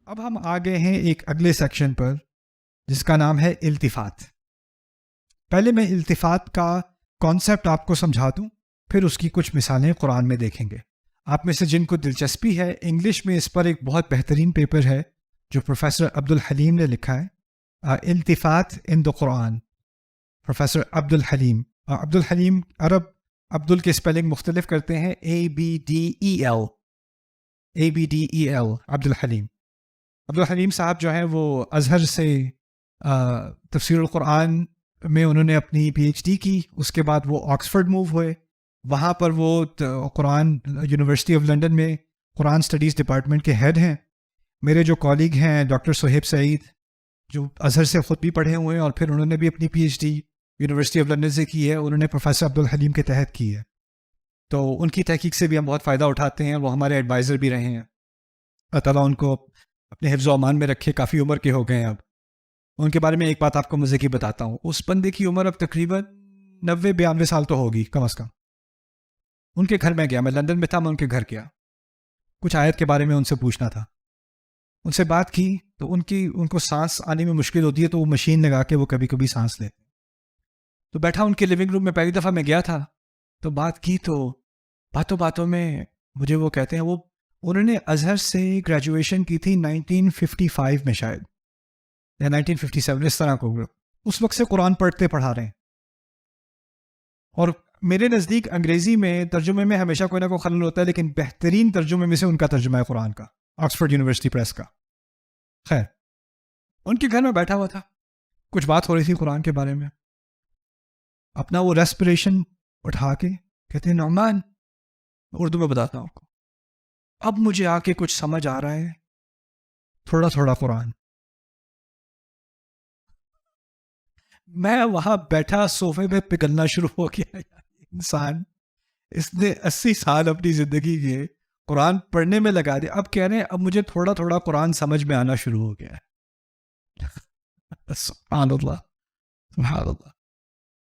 اب ہم آ گئے ہیں ایک اگلے سیکشن پر جس کا نام ہے التفات. پہلے میں التفات کا کانسیپٹ آپ کو سمجھا دوں، پھر اس کی کچھ مثالیں قرآن میں دیکھیں گے. آپ میں سے جن کو دلچسپی ہے، انگلش میں اس پر ایک بہت بہترین پیپر ہے جو پروفیسر عبد الحلیم نے لکھا ہے، التفات ان دا قرآن. پروفیسر عبد الحلیم، عبد الحلیم عرب عبدال کے اسپیلنگ مختلف کرتے ہیں، ABDEL، عبد الحلیم. عبد الحلیم صاحب جو ہیں وہ ازہر سے تفسیر القرآن میں انہوں نے اپنی PhD کی. اس کے بعد وہ آکسفورڈ موو ہوئے، وہاں پر وہ قرآن یونیورسٹی آف لنڈن میں قرآن اسٹڈیز ڈپارٹمنٹ کے ہیڈ ہیں. میرے جو کالیگ ہیں ڈاکٹر صہیب سعید، جو ازہر سے خود بھی پڑھے ہوئے ہیں اور پھر انہوں نے بھی اپنی PhD یونیورسٹی آف لنڈن سے کی ہے، انہوں نے پروفیسر عبد الحلیم کے تحت کی ہے. تو ان کی تحقیق سے بھی ہم بہت فائدہ اٹھاتے ہیں، وہ ہمارے ایڈوائزر بھی رہے ہیں. اللہ تعالیٰ ان کو اپنے حفظ و امان میں رکھے. کافی عمر کے ہو گئے ہیں اب. ان کے بارے میں ایک بات آپ کو مزے کی بتاتا ہوں. اس بندے کی عمر اب تقریباً 90-92 سال تو ہوگی کم از کم. ان کے گھر میں گیا، میں لندن میں تھا، میں ان کے گھر گیا، کچھ آیت کے بارے میں ان سے پوچھنا تھا. ان سے بات کی تو ان کو سانس آنے میں مشکل ہوتی ہے، تو وہ مشین لگا کے وہ کبھی کبھی سانس لیتے. تو بیٹھا ان کے لیونگ روم میں، پہلی دفعہ میں گیا تھا تو بات کی، تو باتوں میں مجھے وہ کہتے ہیں انہوں نے ازہر سے گریجویشن کی تھی 1955 میں شاید یا 1957 اس طرح کو. اس وقت سے قرآن پڑھا رہے ہیں. اور میرے نزدیک انگریزی میں ترجمے میں ہمیشہ کوئی نہ کوئی خلل ہوتا ہے، لیکن بہترین ترجمے میں سے ان کا ترجمہ ہے قرآن کا، آکسفورڈ یونیورسٹی پریس کا. خیر، ان کے گھر میں بیٹھا ہوا تھا، کچھ بات ہو رہی تھی قرآن کے بارے میں. اپنا وہ ریسپریشن اٹھا کے کہتے ہیں، نعمان، اردو میں بتاتا ہوں آپ کو، اب مجھے آ کے کچھ سمجھ آ رہا ہے، تھوڑا تھوڑا قرآن. میں وہاں بیٹھا صوفے پہ پگھلنا شروع ہو گیا. انسان اس نے 80 سال اپنی زندگی کے قرآن پڑھنے میں لگا دیا، اب کہہ رہے ہیں اب مجھے تھوڑا تھوڑا قرآن سمجھ میں آنا شروع ہو گیا ہے. سبحان اللہ، سبحان اللہ.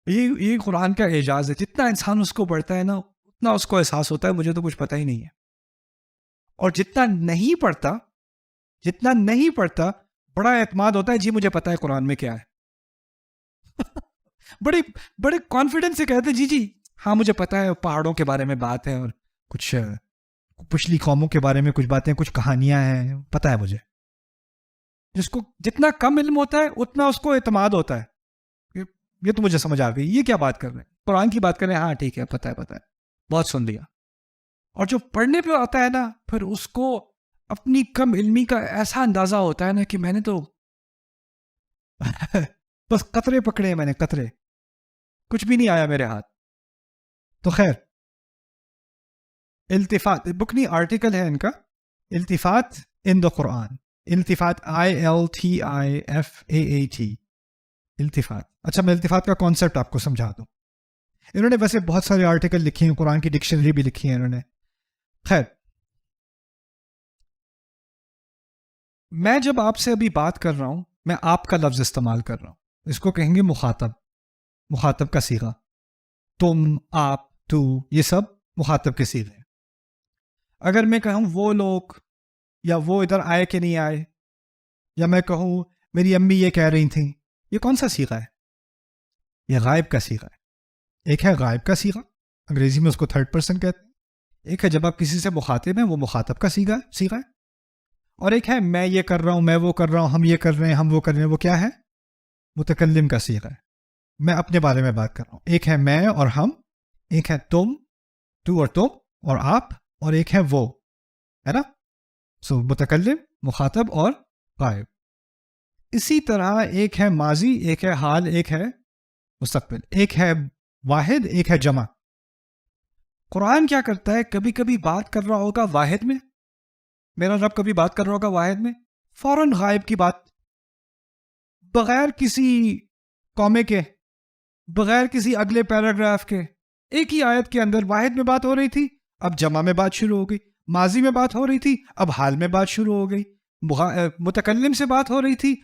یہ قرآن کا اعجاز ہے. جتنا انسان اس کو پڑھتا ہے نا، اتنا اس کو احساس ہوتا ہے مجھے تو کچھ پتہ ہی نہیں ہے. اور جتنا نہیں پڑھتا بڑا اعتماد ہوتا ہے، جی مجھے پتہ ہے قرآن میں کیا ہے. بڑے کانفیڈنس سے کہتے ہیں، جی ہاں مجھے پتہ ہے، پہاڑوں کے بارے میں بات ہے اور کچھ پچھلی قوموں کے بارے میں کچھ باتیں، کچھ کہانیاں ہیں، پتہ ہے مجھے. جس کو جتنا کم علم ہوتا ہے اتنا اس کو اعتماد ہوتا ہے، یہ تو مجھے سمجھ آ گئی، یہ کیا بات کر رہے ہیں، قرآن کی بات کر رہے ہیں، ہاں ٹھیک ہے، پتہ ہے، بہت سن لیا. اور جو پڑھنے پہ آتا ہے نا، پھر اس کو اپنی کم علمی کا ایسا اندازہ ہوتا ہے نا کہ میں نے تو بس قطرے پکڑے ہیں، میں نے قطرے، کچھ بھی نہیں آیا میرے ہاتھ. تو خیر، التفات بکنی آرٹیکل ہے ان کا، التفات ان دا قرآن. التفات ILTIFAAT، التفات. اچھا، میں التفات کا کانسیپٹ آپ کو سمجھا دوں. انہوں نے ویسے بہت سارے آرٹیکل لکھے ہیں، قرآن کی ڈکشنری بھی لکھی ہے انہوں نے. خیر، میں جب آپ سے ابھی بات کر رہا ہوں، میں آپ کا لفظ استعمال کر رہا ہوں، اس کو کہیں گے مخاطب کا صیغہ. تم، آپ، تو، یہ سب مخاطب کے صیغے ہیں. اگر میں کہوں وہ لوگ، یا وہ ادھر آئے کہ نہیں آئے، یا میں کہوں میری امی یہ کہہ رہی تھیں، یہ کون سا صیغہ ہے؟ یہ غائب کا صیغہ ہے. ایک ہے غائب کا صیغہ، انگریزی میں اس کو تھرڈ پرسن کہتے ہیں. ایک ہے جب آپ کسی سے مخاطب ہیں، وہ مخاطب کا صیغہ ہے. اور ایک ہے میں یہ کر رہا ہوں، میں وہ کر رہا ہوں، ہم یہ کر رہے ہیں، ہم وہ کر رہے ہیں، وہ کیا ہے؟ متکلم کا صیغہ ہے. میں اپنے بارے میں بات کر رہا ہوں. ایک ہے میں اور ہم، ایک ہے تم، تو اور تم اور آپ، اور ایک ہے وہ، ہے نا؟ سو متکلم، مخاطب اور غائب. اسی طرح ایک ہے ماضی، ایک ہے حال، ایک ہے مستقبل، ایک ہے واحد، ایک ہے جمع. قرآن کیا کرتا ہے، کبھی کبھی بات کر رہا ہوگا واحد میں، میرا رب کبھی بات کر رہا ہوگا واحد میں، فوراً غائب کی بات، بغیر کسی کومے کے، بغیر کسی اگلے پیراگراف کے، ایک ہی آیت کے اندر واحد میں بات ہو رہی تھی، اب جمع میں بات شروع ہو گئی. ماضی میں بات ہو رہی تھی، اب حال میں بات شروع ہو گئی. متکلم سے بات ہو رہی تھی،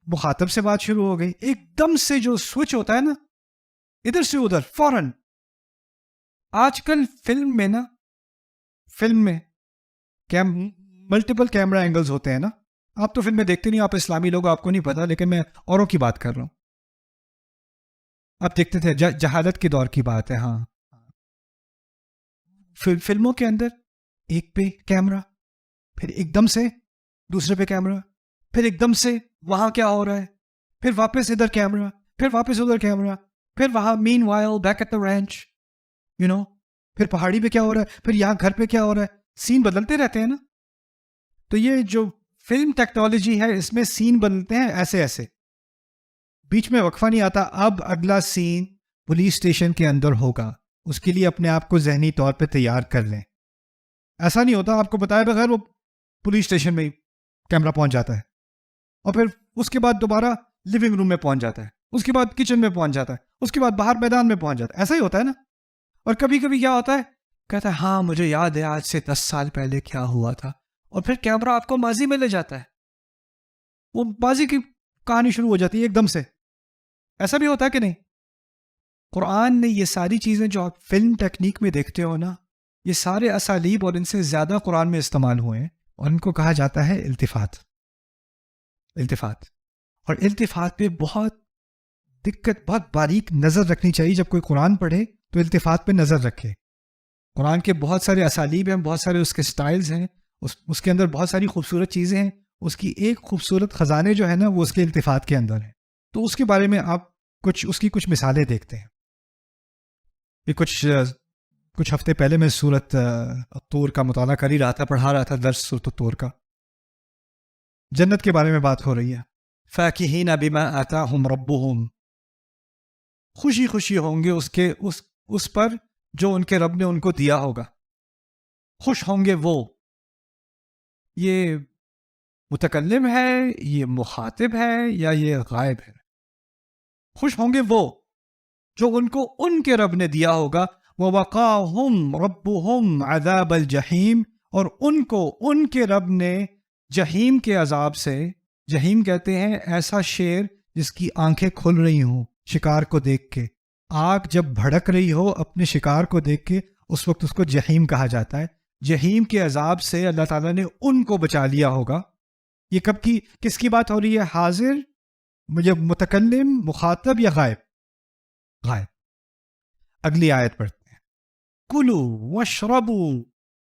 مخاطب سے بات شروع ہو گئی. ایک دم سے جو سوئچ ہوتا ہے نا، ادھر سے ادھر فوراً. آج کل فلم میں ملٹیپل کیمرہ اینگلز ہوتے ہیں نا. آپ تو فلمیں دیکھتے نہیں، آپ اسلامی لوگ، آپ کو نہیں پتا، لیکن میں اوروں کی بات کر رہا ہوں. آپ دیکھتے تھے، جہالت کے دور کی بات ہے. ہاں، فلموں کے اندر ایک پہ کیمرہ، پھر ایک دم سے دوسرے پہ کیمرہ، پھر ایک دم سے وہاں کیا ہو رہا ہے، پھر واپس ادھر کیمرہ، پھر واپس ادھر کیمرہ، پھر وہاں meanwhile back at the ranch, پھر پہاڑی پہ کیا ہو رہا ہے، پھر یہاں گھر پہ کیا ہو رہا ہے. سین بدلتے رہتے ہیں نا. تو یہ جو فلم ٹیکنالوجی ہے، اس میں سین بدلتے ہیں ایسے ایسے، بیچ میں وقفہ نہیں آتا. اب اگلا سین پولیس اسٹیشن کے اندر ہوگا، اس کے لیے اپنے آپ کو ذہنی طور پہ تیار کر لیں. ایسا نہیں ہوتا آپ کو بتائے بغیر وہ پولیس اسٹیشن میں کیمرہ پہنچ جاتا ہے، اور پھر اس کے بعد دوبارہ لیونگ روم میں پہنچ جاتا ہے، اس کے بعد کچن میں پہنچ جاتا ہے، اس کے بعد باہر میدان میں پہنچ جاتا ہے. ایسا ہی ہوتا ہے نا. اور کبھی کبھی کیا ہوتا ہے، کہتا ہے ہاں مجھے یاد ہے آج سے 10 سال پہلے کیا ہوا تھا، اور پھر کیمرہ آپ کو ماضی میں لے جاتا ہے، وہ ماضی کی کہانی شروع ہو جاتی ہے ایک دم سے. ایسا بھی ہوتا ہے کہ نہیں؟ قرآن نے یہ ساری چیزیں جو آپ فلم ٹیکنیک میں دیکھتے ہو نا، یہ سارے اسالیب اور ان سے زیادہ قرآن میں استعمال ہوئے ہیں، اور ان کو کہا جاتا ہے التفات. اور التفات پہ بہت دقت، بہت باریک نظر رکھنی چاہیے. جب کوئی قرآن پڑھے تو التفات پہ نظر رکھے. قرآن کے بہت سارے اسالیب ہیں، بہت سارے اس کے سٹائلز ہیں، اس کے اندر بہت ساری خوبصورت چیزیں ہیں. اس کی ایک خوبصورت خزانے جو ہے نا، وہ اس کے التفات کے اندر ہیں. تو اس کے بارے میں آپ اس کی کچھ مثالیں دیکھتے ہیں. یہ کچھ ہفتے پہلے میں سورت طور کا مطالعہ کر ہی رہا تھا، پڑھا رہا تھا درس سورت طور کا. جنت کے بارے میں بات ہو رہی ہے. فاکہین بما آتاہم ربہم، خوشی خوشی ہوں گے اس پر جو ان کے رب نے ان کو دیا ہوگا. خوش ہوں گے وہ. یہ متکلم ہے، یہ مخاطب ہے، یا یہ غائب ہے؟ خوش ہوں گے وہ جو ان کو ان کے رب نے دیا ہوگا. وَوَقَاهُمْ رَبُّهُمْ عَذَابَ الْجَحِيمِ، اور ان کو ان کے رب نے جہیم کے عذاب سے، جہیم کہتے ہیں ایسا شیر جس کی آنکھیں کھل رہی ہوں شکار کو دیکھ کے. آگ جب بھڑک رہی ہو اپنے شکار کو دیکھ کے، اس وقت اس کو جہیم کہا جاتا ہے. جہیم کے عذاب سے اللہ تعالیٰ نے ان کو بچا لیا ہوگا. یہ کس کی بات ہو رہی ہے؟ حاضر، مجھے متکلم، مخاطب، یا غائب؟ غائب. اگلی آیت پڑھتے ہیں. کلو واشربو،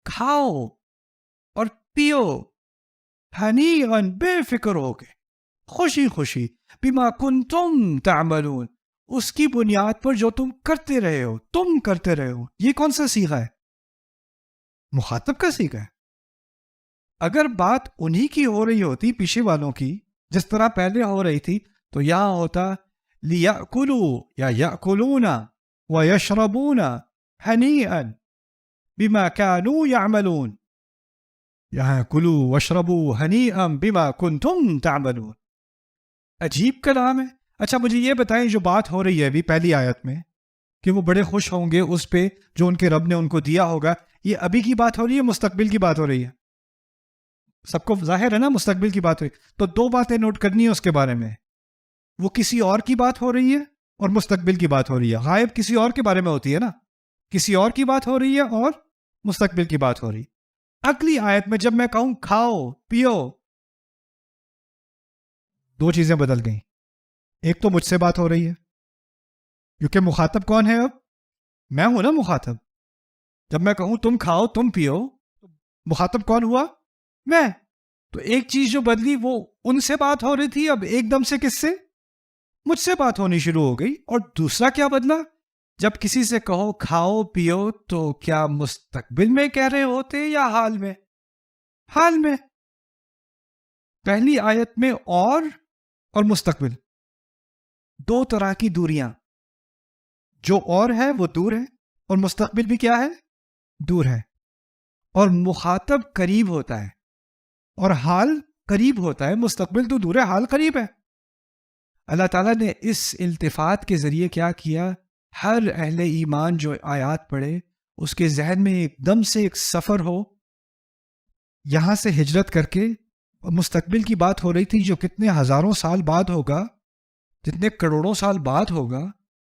کھاؤ اور پیو، ہنیئن، بے فکر ہو کے، خوشی خوشی، بما کنتم تعملون، اس کی بنیاد پر جو تم کرتے رہے ہو. یہ کون سا صیغہ ہے؟ مخاطب کا صیغہ ہے. اگر بات انہی کی ہو رہی ہوتی، پیچھے والوں کی، جس طرح پہلے ہو رہی تھی، تو یہاں ہوتا لیأکلوا یا یأکلون ویشربون ہنیئا بما كانوا یعملون. یہاں کلوا واشربوا ہنیئا بما کنتم تعملون. عجیب کلام ہے. اچھا مجھے یہ بتائیں، جو بات ہو رہی ہے ابھی پہلی آیت میں کہ وہ بڑے خوش ہوں گے اس پہ جو ان کے رب نے ان کو دیا ہوگا، یہ ابھی کی بات ہو رہی ہے، مستقبل کی بات ہو رہی ہے؟ سب کو ظاہر ہے نا مستقبل کی بات ہوئی. تو دو باتیں نوٹ کرنی ہے اس کے بارے میں. وہ کسی اور کی بات ہو رہی ہے اور مستقبل کی بات ہو رہی ہے. غائب کسی اور کے بارے میں ہوتی ہے نا، کسی اور کی بات ہو رہی ہے اور مستقبل کی بات ہو رہی ہے. اگلی آیت میں جب میں کہوں کھاؤ پیو، دو چیزیں بدل گئیں. ایک تو مجھ سے بات ہو رہی ہے، کیونکہ مخاطب کون ہے؟ اب میں ہوں نا مخاطب. جب میں کہوں تم کھاؤ تم پیو، مخاطب کون ہوا؟ میں. تو ایک چیز جو بدلی وہ ان سے بات ہو رہی تھی، اب ایک دم سے کس سے؟ مجھ سے بات ہونی شروع ہو گئی. اور دوسرا کیا بدلا؟ جب کسی سے کہو کھاؤ پیو تو کیا مستقبل میں کہہ رہے ہوتے یا حال میں؟ حال میں. پہلی آیت میں اور مستقبل، دو طرح کی دوریاں. جو اور ہے وہ دور ہے، اور مستقبل بھی کیا ہے؟ دور ہے. اور مخاطب قریب ہوتا ہے اور حال قریب ہوتا ہے. مستقبل تو دور ہے، حال قریب ہے. اللہ تعالیٰ نے اس التفات کے ذریعے کیا کیا؟ ہر اہل ایمان جو آیات پڑھے اس کے ذہن میں ایک دم سے ایک سفر ہو. یہاں سے ہجرت کر کے مستقبل کی بات ہو رہی تھی جو کتنے ہزاروں سال بعد ہوگا، جتنے کروڑوں سال بعد ہوگا،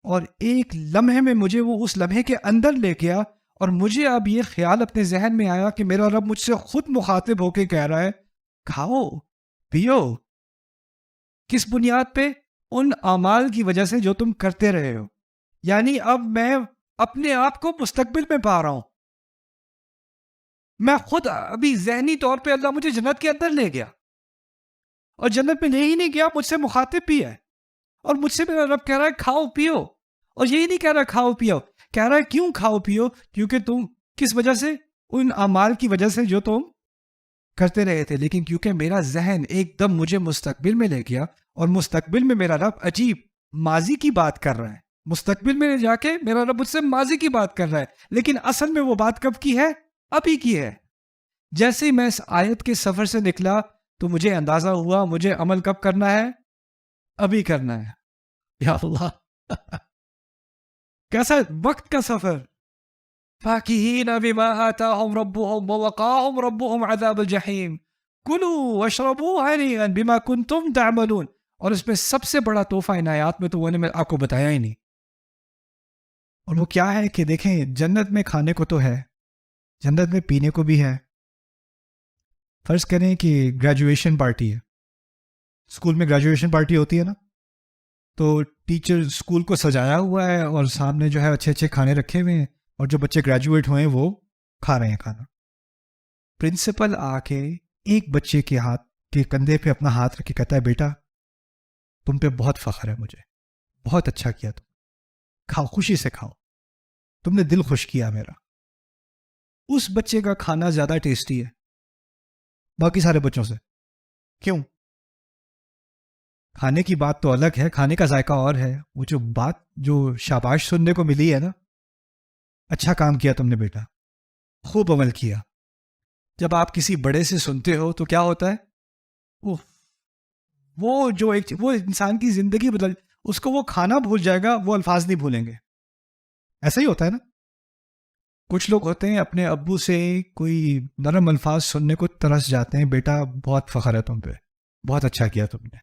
اور ایک لمحے میں مجھے وہ اس لمحے کے اندر لے گیا. اور مجھے اب یہ خیال اپنے ذہن میں آیا کہ میرا رب مجھ سے خود مخاطب ہو کے کہہ رہا ہے کھاؤ پیو. کس بنیاد پہ؟ ان اعمال کی وجہ سے جو تم کرتے رہے ہو. یعنی اب میں اپنے آپ کو مستقبل میں پا رہا ہوں. میں خود ابھی ذہنی طور پہ اللہ مجھے جنت کے اندر لے گیا, اور جنت میں لے ہی نہیں گیا, مجھ سے مخاطب بھی ہے, اور مجھ سے میرا رب کہہ رہا ہے کھاؤ پیو. اور یہی نہیں کہہ رہا کھاؤ پیو, کہہ رہا ہے کیوں کھاؤ پیو؟ کیونکہ تم کس وجہ سے؟ ان اعمال کی وجہ سے جو تم کرتے رہے تھے. لیکن کیونکہ میرا ذہن ایک دم مجھے مستقبل میں لے گیا, اور مستقبل میں میرا رب عجیب ماضی کی بات کر رہا ہے. مستقبل میں جا کے میرا رب مجھ سے ماضی کی بات کر رہا ہے, لیکن اصل میں وہ بات کب کی ہے؟ ابھی کی ہے. جیسے ہی میں اس آیت کے سفر سے نکلا تو مجھے اندازہ ہوا مجھے عمل کب کرنا ہے؟ ابھی کرنا ہے. یا اللہ کیسا وقت کا سفر. فاکہین بما آتاہم ربہم ووقاہم ربہم عذاب الجحیم کلوا واشربوا ہنیئا بما کنتم تعملون. اور اس میں سب سے بڑا تحفہ ان آیات میں تو وہ نے میں آپ کو بتایا ہی نہیں. اور وہ کیا ہے کہ دیکھیں, جنت میں کھانے کو تو ہے, جنت میں پینے کو بھی ہے. فرض کریں کہ گریجویشن پارٹی ہے, اسکول میں گریجویشن پارٹی ہوتی ہے نا, تو ٹیچر اسکول کو سجایا ہوا ہے اور سامنے جو ہے اچھے اچھے کھانے رکھے ہوئے ہیں, اور جو بچے گریجویٹ ہوئے ہیں وہ کھا رہے ہیں کھانا. پرنسپل آ کے ایک بچے کے ہاتھ کے کندھے پہ اپنا ہاتھ رکھ کے کہتا ہے بیٹا تم پہ بہت فخر ہے, مجھے بہت اچھا کیا تم, کھاؤ خوشی سے کھاؤ, تم نے دل خوش کیا میرا. اس بچے کا کھانا زیادہ ٹیسٹی ہے باقی سارے بچوں سے. کیوں؟ کھانے کی بات تو الگ ہے, کھانے کا ذائقہ اور ہے, وہ جو بات جو شاباش سننے کو ملی ہے نا, اچھا کام کیا تم نے بیٹا, خوب عمل کیا. جب آپ کسی بڑے سے سنتے ہو تو کیا ہوتا ہے؟ وہ جو وہ انسان کی زندگی بدل, اس کو وہ کھانا بھول جائے گا, وہ الفاظ نہیں بھولیں گے. ایسا ہی ہوتا ہے نا. کچھ لوگ ہوتے ہیں اپنے ابو سے کوئی نرم الفاظ سننے کو ترس جاتے ہیں, بیٹا بہت فخر ہے تم پہ, بہت اچھا کیا تم نے,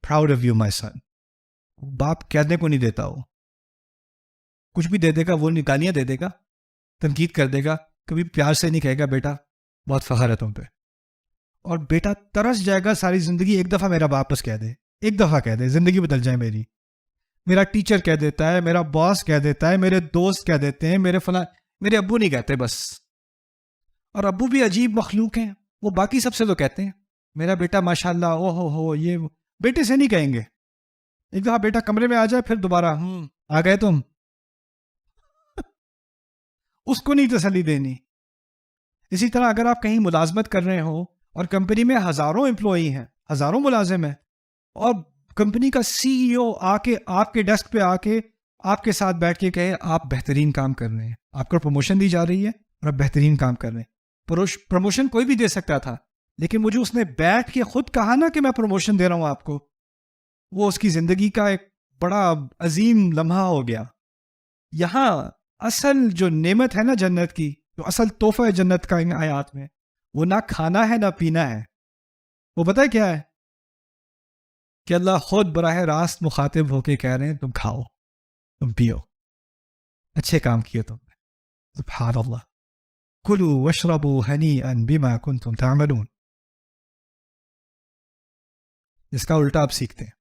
پراؤڈ آف یو مائی سن. باپ کہنے کو نہیں دیتا, وہ کچھ بھی دے دے گا, وہ گالیاں دے دے گا, تنقید کر دے گا, کبھی پیار سے نہیں کہے گا بیٹا بہت فخر ہے تم پہ. اور بیٹا ترس جائے گا ساری زندگی, ایک دفعہ میرا واپس کہہ دے, ایک دفعہ کہہ دے, زندگی بدل جائے میری. میرا ٹیچر کہہ دیتا ہے, میرا باس کہہ دیتا ہے, میرے دوست کہہ دیتے ہیں, میرے فلاں, میرے ابو نہیں کہتے بس. اور ابو بھی عجیب مخلوق ہیں, وہ باقی سب سے تو کہتے ہیں میرا بیٹا ماشاء اللہ, او ہو یہ بیٹے سے نہیں کہیں گے. ایک دفعہ بیٹا کمرے میں آ جائے پھر دوبارہ آ گئے تم, اس کو نہیں تسلی دینی. اسی طرح اگر آپ کہیں ملازمت کر رہے ہو اور کمپنی میں ہزاروں امپلائی ہیں, ہزاروں ملازم ہیں, اور کمپنی کا سی ای او آ کے آپ کے ڈیسک پہ آ کے آپ کے ساتھ بیٹھ کے کہے آپ بہترین کام کر رہے ہیں, آپ کو پروموشن دی جا رہی ہے اور آپ بہترین کام کر رہے ہیں. پروموشن کوئی بھی دے سکتا تھا, لیکن مجھے اس نے بیٹھ کے خود کہا نا کہ میں پروموشن دے رہا ہوں آپ کو, وہ اس کی زندگی کا ایک بڑا عظیم لمحہ ہو گیا. یہاں اصل جو نعمت ہے نا جنت کی, جو اصل تحفہ ہے جنت کا ان آیات میں, وہ نہ کھانا ہے نہ پینا ہے. وہ پتہ ہے کیا ہے؟ کہ اللہ خود براہ راست مخاطب ہو کے کہہ رہے ہیں تم کھاؤ, تم پیو, اچھے کام کیے تم نے. سبحان اللہ. کلوا واشربوا ہنیئا بما کنتم تعملون. اس کا الٹا آپ سیکھتے ہیں.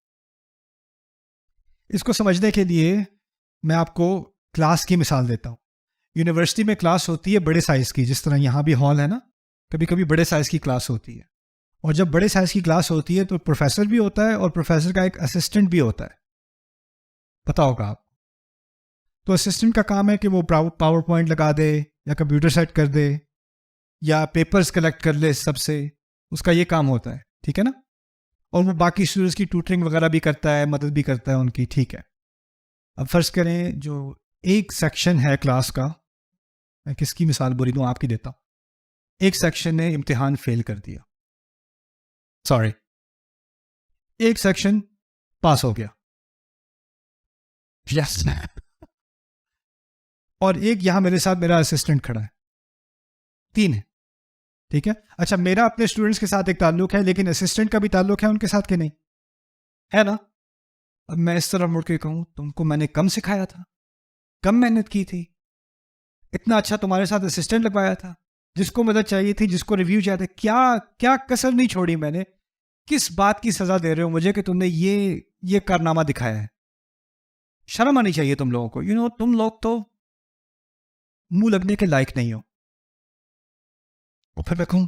اس کو سمجھنے کے لیے میں آپ کو کلاس کی مثال دیتا ہوں. یونیورسٹی میں کلاس ہوتی ہے بڑے سائز کی, جس طرح یہاں بھی ہال ہے نا, کبھی کبھی بڑے سائز کی کلاس ہوتی ہے. اور جب بڑے سائز کی کلاس ہوتی ہے تو پروفیسر بھی ہوتا ہے اور پروفیسر کا ایک اسسٹنٹ بھی ہوتا ہے, پتا ہوگا آپ. تو اسسٹنٹ کا کام ہے کہ وہ پاور پوائنٹ لگا دے یا کمپیوٹر سیٹ کر دے یا پیپرز کلیکٹ کر لے سب سے, اس کا یہ کام ہوتا ہے, ٹھیک ہے نا. اور وہ باقی اسٹوڈنٹس کی ٹیوٹرنگ وغیرہ بھی کرتا ہے, مدد بھی کرتا ہے ان کی, ٹھیک ہے. اب فرض کریں جو ایک سیکشن ہے کلاس کا, میں کس کی مثال بری دوں, آپ کی دیتا ہوں. ایک سیکشن نے امتحان فیل کر دیا, سوری, ایک سیکشن پاس ہو گیا, یس, اور ایک یہاں میرے ساتھ میرا اسسٹنٹ کھڑا ہے, 3 ہے, ٹھیک ہے. اچھا میرا اپنے اسٹوڈنٹس کے ساتھ ایک تعلق ہے, لیکن اسسٹنٹ کا بھی تعلق ہے ان کے ساتھ کہ نہیں ہے نا. اب میں اس طرح مڑ کے کہوں تم کو میں نے کم سکھایا تھا, کم محنت کی تھی, اتنا اچھا تمہارے ساتھ اسسٹنٹ لگوایا تھا, جس کو مدد چاہیے تھی, جس کو ریویو چاہتے, کیا کیا کسر نہیں چھوڑی میں نے, کس بات کی سزا دے رہے ہو مجھے کہ تم نے یہ کارنامہ دکھایا ہے؟ شرم آنی چاہیے تم لوگوں کو. تم لوگ تو منہ لگنے کے لائق نہیں ہو. اور پھر میں کہوں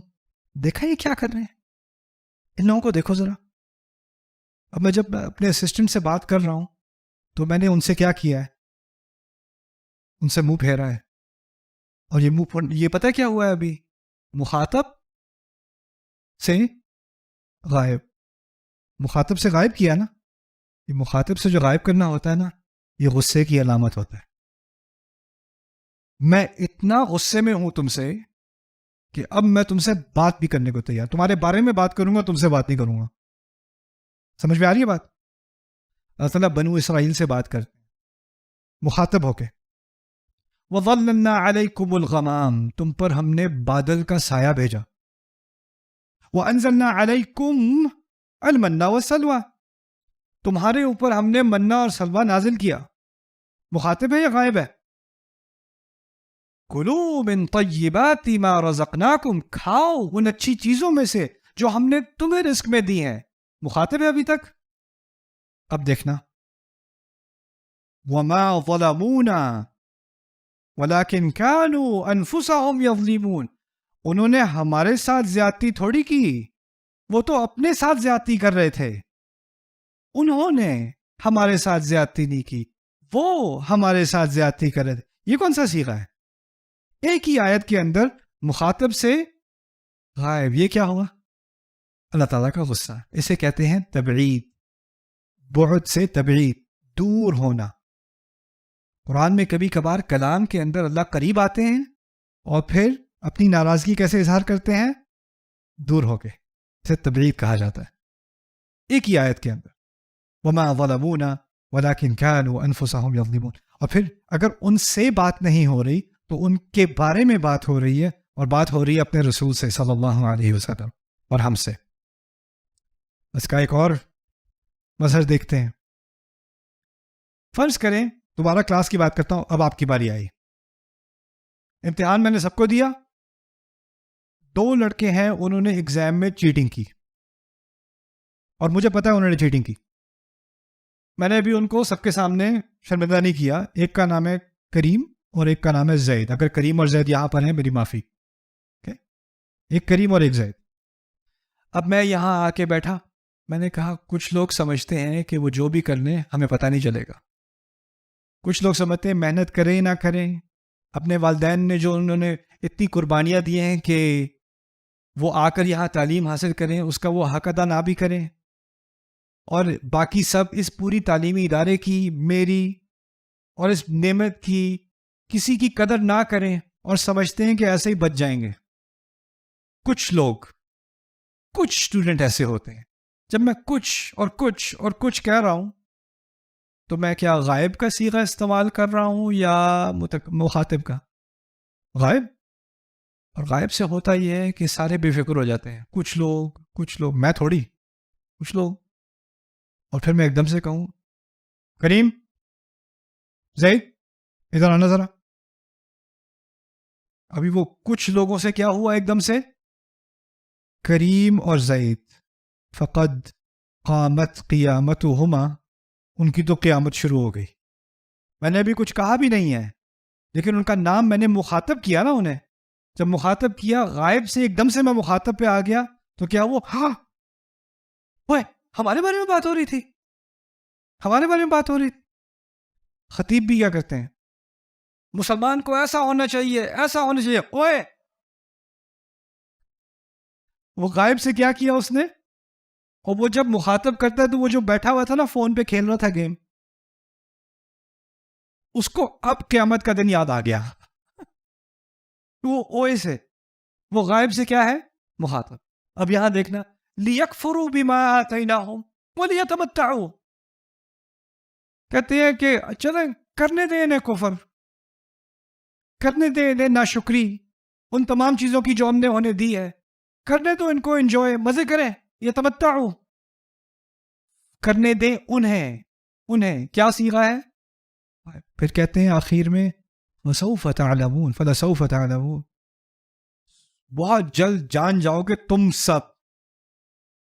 دیکھا یہ کیا کر رہے ہیں، ان لوگوں کو دیکھو ذرا. اب میں جب اپنے اسسٹنٹ سے بات کر رہا ہوں تو میں نے ان سے کیا کیا ہے، ان سے منہ پھیرا ہے. اور یہ پتہ کیا ہوا ہے ابھی، مخاطب سے غائب. مخاطب سے غائب کیا نا، یہ مخاطب سے جو غائب کرنا ہوتا ہے نا، یہ غصے کی علامت ہوتا ہے. میں اتنا غصے میں ہوں تم سے کہ اب میں تم سے بات بھی کرنے کو تیار، تمہارے بارے میں بات کروں گا، تم سے بات نہیں کروں گا. سمجھ میں آ رہی ہے بات؟ اللہ تعالیٰ بنو اسرائیل سے بات کرتے ہیں مخاطب ہو کے. وَظَلَّلْنَا عَلَيْكُمُ الْغَمَامَ، تم پر ہم نے بادل کا سایہ بھیجا. وَأَنزَلْنَا عَلَيْكُمْ الْمَنَّ وَالسَّلْوَىٰ، تمہارے اوپر ہم نے منہ اور سلوہ نازل کیا. مخاطب ہے یا غائب ہے؟ کُلُوا مِن طَیِّبَاتِ مَا رَزَقْنَاکُمْ، کھاؤ ان اچھی چیزوں میں سے جو ہم نے تمہیں رزق میں دی ہیں. مخاطب ہے ابھی تک. اب دیکھنا، وَمَا ظَلَمُونَا وَلَٰكِنْ كَانُوا أَنفُسَهُمْ يَظْلِمُونَ، انہوں نے ہمارے ساتھ زیادتی تھوڑی کی، وہ تو اپنے ساتھ زیادتی کر رہے تھے. انہوں نے ہمارے ساتھ زیادتی نہیں کی، وہ ہمارے ساتھ زیادتی کر رہے تھے. یہ کون سا صیغہ ہے؟ ایک ہی آیت کے اندر مخاطب سے غائب. یہ کیا ہوا؟ اللہ تعالیٰ کا غصہ. اسے کہتے ہیں تبعید، بعد سے تبعید، دور ہونا. قرآن میں کبھی کبھار کلام کے اندر اللہ قریب آتے ہیں اور پھر اپنی ناراضگی کیسے اظہار کرتے ہیں؟ دور ہو کے. اسے تبعید کہا جاتا ہے. ایک ہی آیت کے اندر وَمَا ظَلَمُونَا وَلَٰكِنْ كَانُوا أَنفُسَهُمْ يَظْلِمُونَ. اور پھر اگر ان سے بات نہیں ہو رہی تو ان کے بارے میں بات ہو رہی ہے، اور بات ہو رہی ہے اپنے رسول سے صلی اللہ علیہ وسلم اور ہم سے. اس کا ایک اور مظہر دیکھتے ہیں. فرض کریں دوبارہ کلاس کی بات کرتا ہوں، اب آپ کی باری آئی. امتحان میں نے سب کو دیا. 2 لڑکے ہیں، انہوں نے ایگزام میں چیٹنگ کی اور مجھے پتا ہے انہوں نے چیٹنگ کی. میں نے ابھی ان کو سب کے سامنے شرمندہ نہیں کیا. ایک کا نام ہے کریم اور ایک کا نام ہے زید. اگر کریم اور زید یہاں پر ہیں میری معافی. ایک کریم اور ایک زید. اب میں یہاں آ کے بیٹھا، میں نے کہا کچھ لوگ سمجھتے ہیں کہ وہ جو بھی کر لیں ہمیں پتہ نہیں چلے گا. کچھ لوگ سمجھتے ہیں محنت کریں نہ کریں، اپنے والدین نے جو انہوں نے اتنی قربانیاں دی ہیں کہ وہ آ کر یہاں تعلیم حاصل کریں، اس کا وہ حق ادا نہ بھی کریں، اور باقی سب اس پوری تعلیمی ادارے کی، میری اور اس نعمت کی کسی کی قدر نہ کریں اور سمجھتے ہیں کہ ایسے ہی بچ جائیں گے. کچھ لوگ، کچھ اسٹوڈنٹ ایسے ہوتے ہیں. جب میں کچھ اور کچھ اور کچھ کہہ رہا ہوں تو میں کیا غائب کا صیغہ استعمال کر رہا ہوں یا مخاطب کا؟ غائب. اور غائب سے ہوتا یہ ہے کہ سارے بے فکر ہو جاتے ہیں. کچھ لوگ، میں تھوڑی، کچھ لوگ. اور پھر میں ایک دم سے کہوں کریم، زید، ادھر آنا ذرا. ابھی وہ کچھ لوگوں سے کیا ہوا ایک دم سے؟ کریم اور زید فقد قامت قیامتہما، ان کی تو قیامت شروع ہو گئی. میں نے ابھی کچھ کہا بھی نہیں ہے، لیکن ان کا نام میں نے مخاطب کیا نا انہیں. جب مخاطب کیا، غائب سے ایک دم سے میں مخاطب پہ آ گیا تو کیا وہ ہمارے بارے میں بات ہو رہی تھی، ہمارے بارے میں بات ہو رہی تھی. خطیب بھی کیا کرتے ہیں، مسلمان کو ایسا ہونا چاہیے، ایسا ہونا چاہیے. اوئے، وہ غائب سے کیا کیا اس نے؟ اور وہ جب مخاطب کرتا ہے تو وہ جو بیٹھا ہوا تھا نا فون پہ کھیل رہا تھا گیم، اس کو اب قیامت کا دن یاد آ گیا. وہ اوئے سے، وہ غائب سے کیا ہے؟ مخاطب. اب یہاں دیکھنا، لِيَكْفُرُوا بِمَا آتَيْنَاهُمْ وَلِيَتَمَتَّعُوا، کہتے ہیں کہ چلیں کرنے دیں انہیں کفر، کرنے دیں انہیں ناشکری، ان تمام چیزوں کی جو ہم نے انہیں دی ہے، کرنے دو ان کو، انجوائے، مزے کریں. یتمتعوا، کرنے دیں انہیں. کیا صیغہ ہے؟ پھر کہتے ہیں آخر میں وَسَوْفَ تَعْلَمُونَ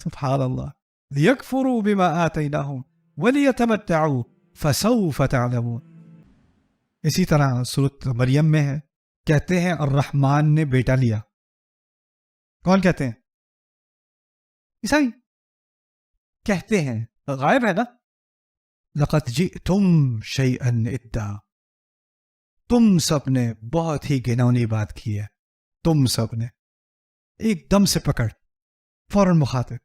سبحان اللہ ليكفروا بما آتيناهم وليتمتعوا فسوف تعلمون. اسی طرح سورۃ مریم میں ہے، کہتے ہیں الرحمن نے بیٹا لیا. کون کہتے ہیں؟ عیسائی کہتے ہیں، غائب ہے نا. لقد جئتم شیئا ادا، تم سب نے بہت ہی گھنونی بات کی ہے. تم سب نے ایک دم سے پکڑ، فوراً مخاطب.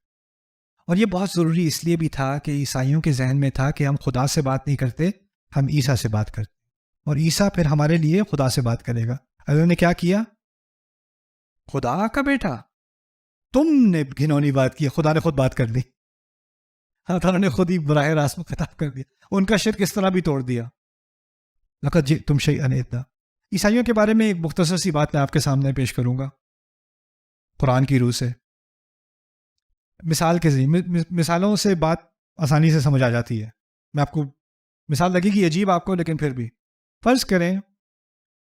اور یہ بہت ضروری اس لیے بھی تھا کہ عیسائیوں کے ذہن میں تھا کہ ہم خدا سے بات نہیں کرتے، ہم عیسیٰ سے بات کرتے، اور عیسیٰ پھر ہمارے لیے خدا سے بات کرے گا. انہوں نے کیا کیا؟ خدا کا بیٹا. تم نے گھنونی بات کی، خدا نے خود بات کر دی. اللہ تعالیٰ نے خود ہی براہ راست میں خطاب کر دیا. ان کا شرک اس طرح بھی توڑ دیا. لقد جئتم شیئا ادا. عیسائیوں کے بارے میں ایک مختصر سی بات میں آپ کے سامنے پیش کروں گا قرآن کی روح سے. مثال کے ذریعے، مثالوں سے بات آسانی سے سمجھ آ جاتی ہے. میں آپ کو مثال لگے گی عجیب آپ کو، لیکن پھر بھی فرض کریں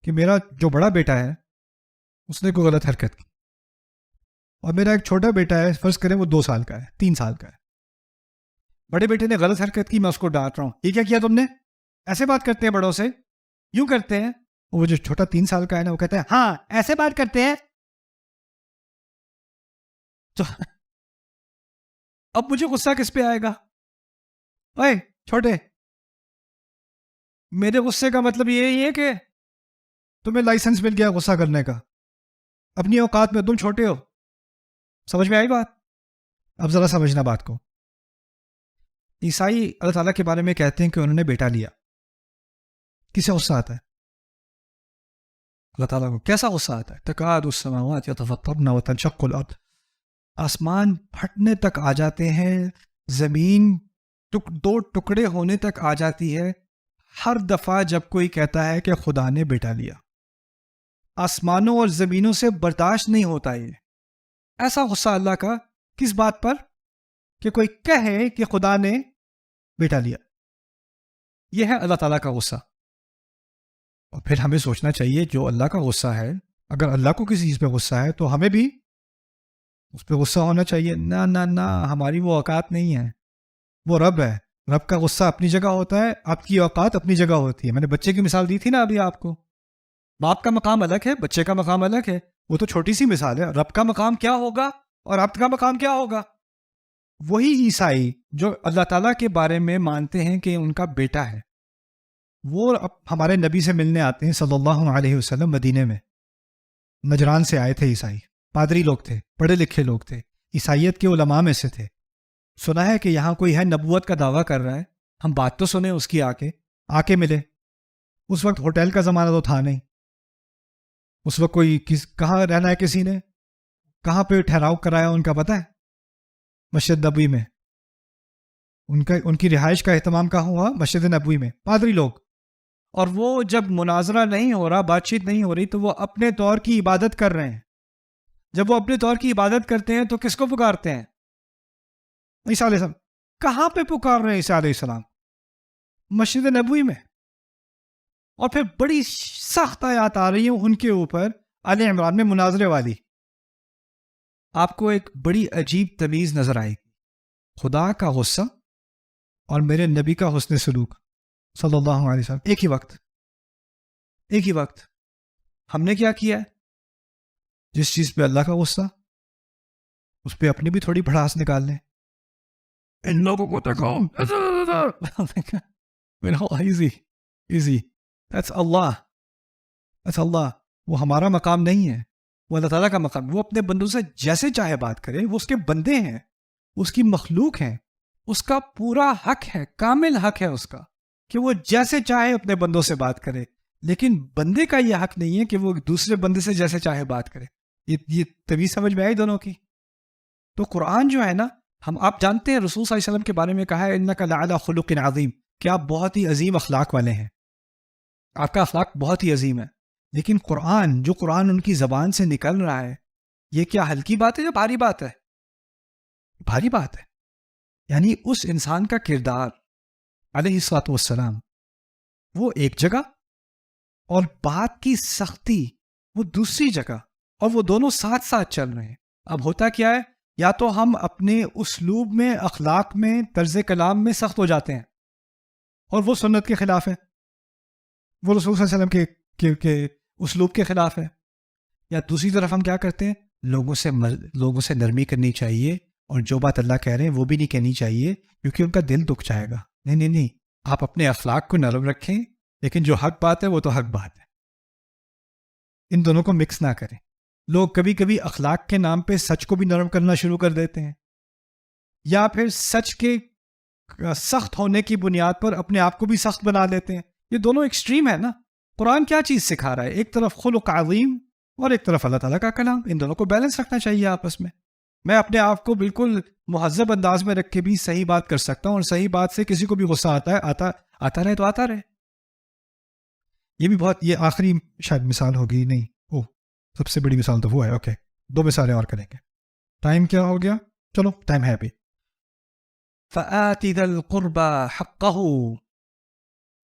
کہ میرا جو بڑا بیٹا ہے اس نے کوئی غلط حرکت کی، اور میرا ایک چھوٹا بیٹا ہے، فرض کریں وہ 2 سال کا ہے، 3 سال کا ہے. بڑے بیٹے نے غلط حرکت کی، میں اس کو ڈانٹ رہا ہوں، یہ کیا کیا تم نے؟ ایسے بات کرتے ہیں بڑوں سے، یوں کرتے ہیں. وہ جو چھوٹا 3 سال کا ہے نا، وہ کہتا ہے ہاں ایسے بات کرتے ہیں. تو اب مجھے غصہ کس پہ آئے گا؟ اوے چھوٹے، میرے غصے کا مطلب یہ ہے کہ تمہیں لائسنس مل گیا غصہ کرنے کا، اپنی اوقات میں تم چھوٹے ہو. سمجھ میں آئی بات؟ اب ذرا سمجھنا بات کو. عیسائی اللہ تعالیٰ کے بارے میں کہتے ہیں کہ انہوں نے بیٹا لیا. کسے غصہ آتا ہے؟ اللہ تعالیٰ کو. کیسا غصہ آتا ہے؟ تکاد السماوات یتفطرن وتنشق الارض. آسمان پھٹنے تک آ جاتے ہیں، زمین 2 ٹکڑے ہونے تک آ جاتی ہے ہر دفعہ جب کوئی کہتا ہے کہ خدا نے بیٹا لیا. آسمانوں اور زمینوں سے برداشت نہیں ہوتا یہ ایسا غصہ اللہ کا. کس بات پر؟ کہ کوئی کہے کہ خدا نے بیٹا لیا. یہ ہے اللہ تعالیٰ کا غصہ. اور پھر ہمیں سوچنا چاہیے جو اللہ کا غصہ ہے، اگر اللہ کو کسی چیز پہ غصہ ہے تو ہمیں بھی اس پہ غصہ ہونا چاہیے. نہ نہ نہ، ہماری وہ اوقات نہیں ہے. وہ رب ہے، رب کا غصہ اپنی جگہ ہوتا ہے، آپ کی اوقات اپنی جگہ ہوتی ہے. میں نے بچے کی مثال دی تھی نا ابھی آپ کو. باپ کا مقام الگ ہے، بچے کا مقام الگ ہے. وہ تو چھوٹی سی مثال ہے. رب کا مقام کیا ہوگا اور آپ کا مقام کیا ہوگا؟ وہی عیسائی جو اللہ تعالیٰ کے بارے میں مانتے ہیں کہ ان کا بیٹا ہے، وہ ہمارے نبی سے ملنے آتے ہیں صلی اللہ علیہ وسلم. مدینے میں نجران سے آئے تھے عیسائی، پادری لوگ تھے، پڑھے لکھے لوگ تھے، عیسائیت کے علماء میں سے تھے. سنا ہے کہ یہاں کوئی ہے نبوت کا دعویٰ کر رہا ہے، ہم بات تو سنیں اس کی. آ کے ملے. اس وقت ہوٹل کا زمانہ تو تھا نہیں. اس وقت کوئی کہاں رہنا ہے، کسی نے کہاں پہ ٹھہراؤ کرایا ان کا پتہ ہے؟ مسجد نبوی میں. ان کی رہائش کا اہتمام کہاں ہوا؟ مسجد نبوی میں. پادری لوگ. اور وہ جب مناظرہ نہیں ہو رہا، بات چیت نہیں ہو رہی، تو وہ اپنے طور کی عبادت کر رہے ہیں. جب وہ اپنے طور کی عبادت کرتے ہیں تو کس کو پکارتے ہیں؟ عیسیٰ علیہ السلام. کہاں پہ پکار رہے ہیں عیسیٰ علیہ السلام؟ مسجد نبوی میں. اور پھر بڑی سخت آیات آ رہی ہیں ان کے اوپر، آل عمران میں مناظرے والی. آپ کو ایک بڑی عجیب تمیز نظر آئے گی، خدا کا غصہ اور میرے نبی کا حسن سلوک صلی اللہ علیہ وسلم. ایک ہی وقت ہم نے کیا کیا ہے؟ جس چیز پہ اللہ کا غصہ، اس پہ اپنی بھی تھوڑی بھڑاس نکال لیں. ان لوگوں کو تکاؤ. ایزی. That's اللہ. وہ ہمارا مقام نہیں ہے، وہ اللہ تعالیٰ کا مقام. وہ اپنے بندوں سے جیسے چاہے بات کرے. وہ اس کے بندے ہیں، اس کی مخلوق ہیں. اس کا پورا حق ہے، کامل حق ہے اس کا، کہ وہ جیسے چاہے اپنے بندوں سے بات کرے. لیکن بندے کا یہ حق نہیں ہے کہ وہ دوسرے بندے سے جیسے چاہے بات کرے. یہ تبھی سمجھ میں آئی دونوں کی. تو قرآن جو ہے نا، آپ جانتے ہیں رسول صلی اللہ علیہ وسلم کے بارے میں کہا ہے انک لعلی خلق عظیم، کہ آپ بہت ہی عظیم اخلاق والے ہیں، آپ کا اخلاق بہت ہی عظیم ہے. لیکن جو قرآن ان کی زبان سے نکل رہا ہے، یہ کیا ہلکی بات ہے یا بھاری بات ہے؟ بھاری بات ہے. یعنی اس انسان کا کردار علیہ الصلوۃ والسلام وہ ایک جگہ، اور بات کی سختی وہ دوسری جگہ. اور وہ دونوں ساتھ ساتھ چل رہے ہیں. اب ہوتا کیا ہے، یا تو ہم اپنے اسلوب میں، اخلاق میں، طرز کلام میں سخت ہو جاتے ہیں اور وہ سنت کے خلاف ہے، وہ رسول صلی اللہ علیہ وسلم کے اسلوب کے خلاف ہے. یا دوسری طرف ہم کیا کرتے ہیں، لوگوں سے نرمی کرنی چاہیے، اور جو بات اللہ کہہ رہے ہیں وہ بھی نہیں کہنی چاہیے کیونکہ ان کا دل دکھ جائے گا. نہیں، آپ اپنے اخلاق کو نرم رکھیں، لیکن جو حق بات ہے وہ تو حق بات ہے. ان دونوں کو مکس نہ کریں. لوگ کبھی کبھی اخلاق کے نام پہ سچ کو بھی نرم کرنا شروع کر دیتے ہیں، یا پھر سچ کے سخت ہونے کی بنیاد پر اپنے آپ کو بھی سخت بنا لیتے ہیں. یہ دونوں ایکسٹریم ہے نا. قرآن کیا چیز سکھا رہا ہے؟ ایک طرف خلق عظیم اور ایک طرف اللہ تعالیٰ کا کلام. ان دونوں کو بیلنس رکھنا چاہیے آپس میں. میں اپنے آپ کو بالکل مہذب انداز میں رکھ کے بھی صحیح بات کر سکتا ہوں، اور صحیح بات سے کسی کو بھی غصہ آتا رہے تو آتا رہے. یہ بھی بہت، یہ آخری شاید مثال ہوگی، نہیں سب سے بڑی مثال تو وہ ہے. اوکے، 2 مثالیں اور کریں گے. ٹائم کیا ہو گیا؟ چلو ٹائم ہے ابھی. فَآتِ ذَا الْقُرْبَى حَقَّهُ،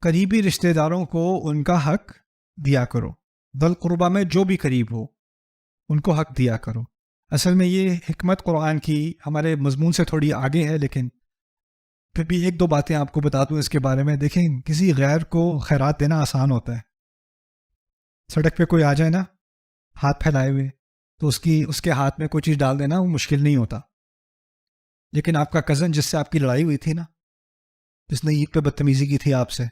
قریبی رشتہ داروں کو ان کا حق دیا کرو. ذا القربہ میں جو بھی قریب ہو ان کو حق دیا کرو. اصل میں یہ حکمت قرآن کی ہمارے مضمون سے تھوڑی آگے ہے، لیکن پھر بھی 1-2 باتیں آپ کو بتا دوں اس کے بارے میں. دیکھیں، کسی غیر کو خیرات دینا آسان ہوتا ہے. سڑک پہ کوئی آ جائے نا ہاتھ پھیلائے ہوئے، تو اس کے ہاتھ میں کوئی چیز ڈال دینا وہ مشکل نہیں ہوتا. لیکن آپ کا کزن جس سے آپ کی لڑائی ہوئی تھی نا، جس نے عید پہ بدتمیزی کی تھی آپ سے،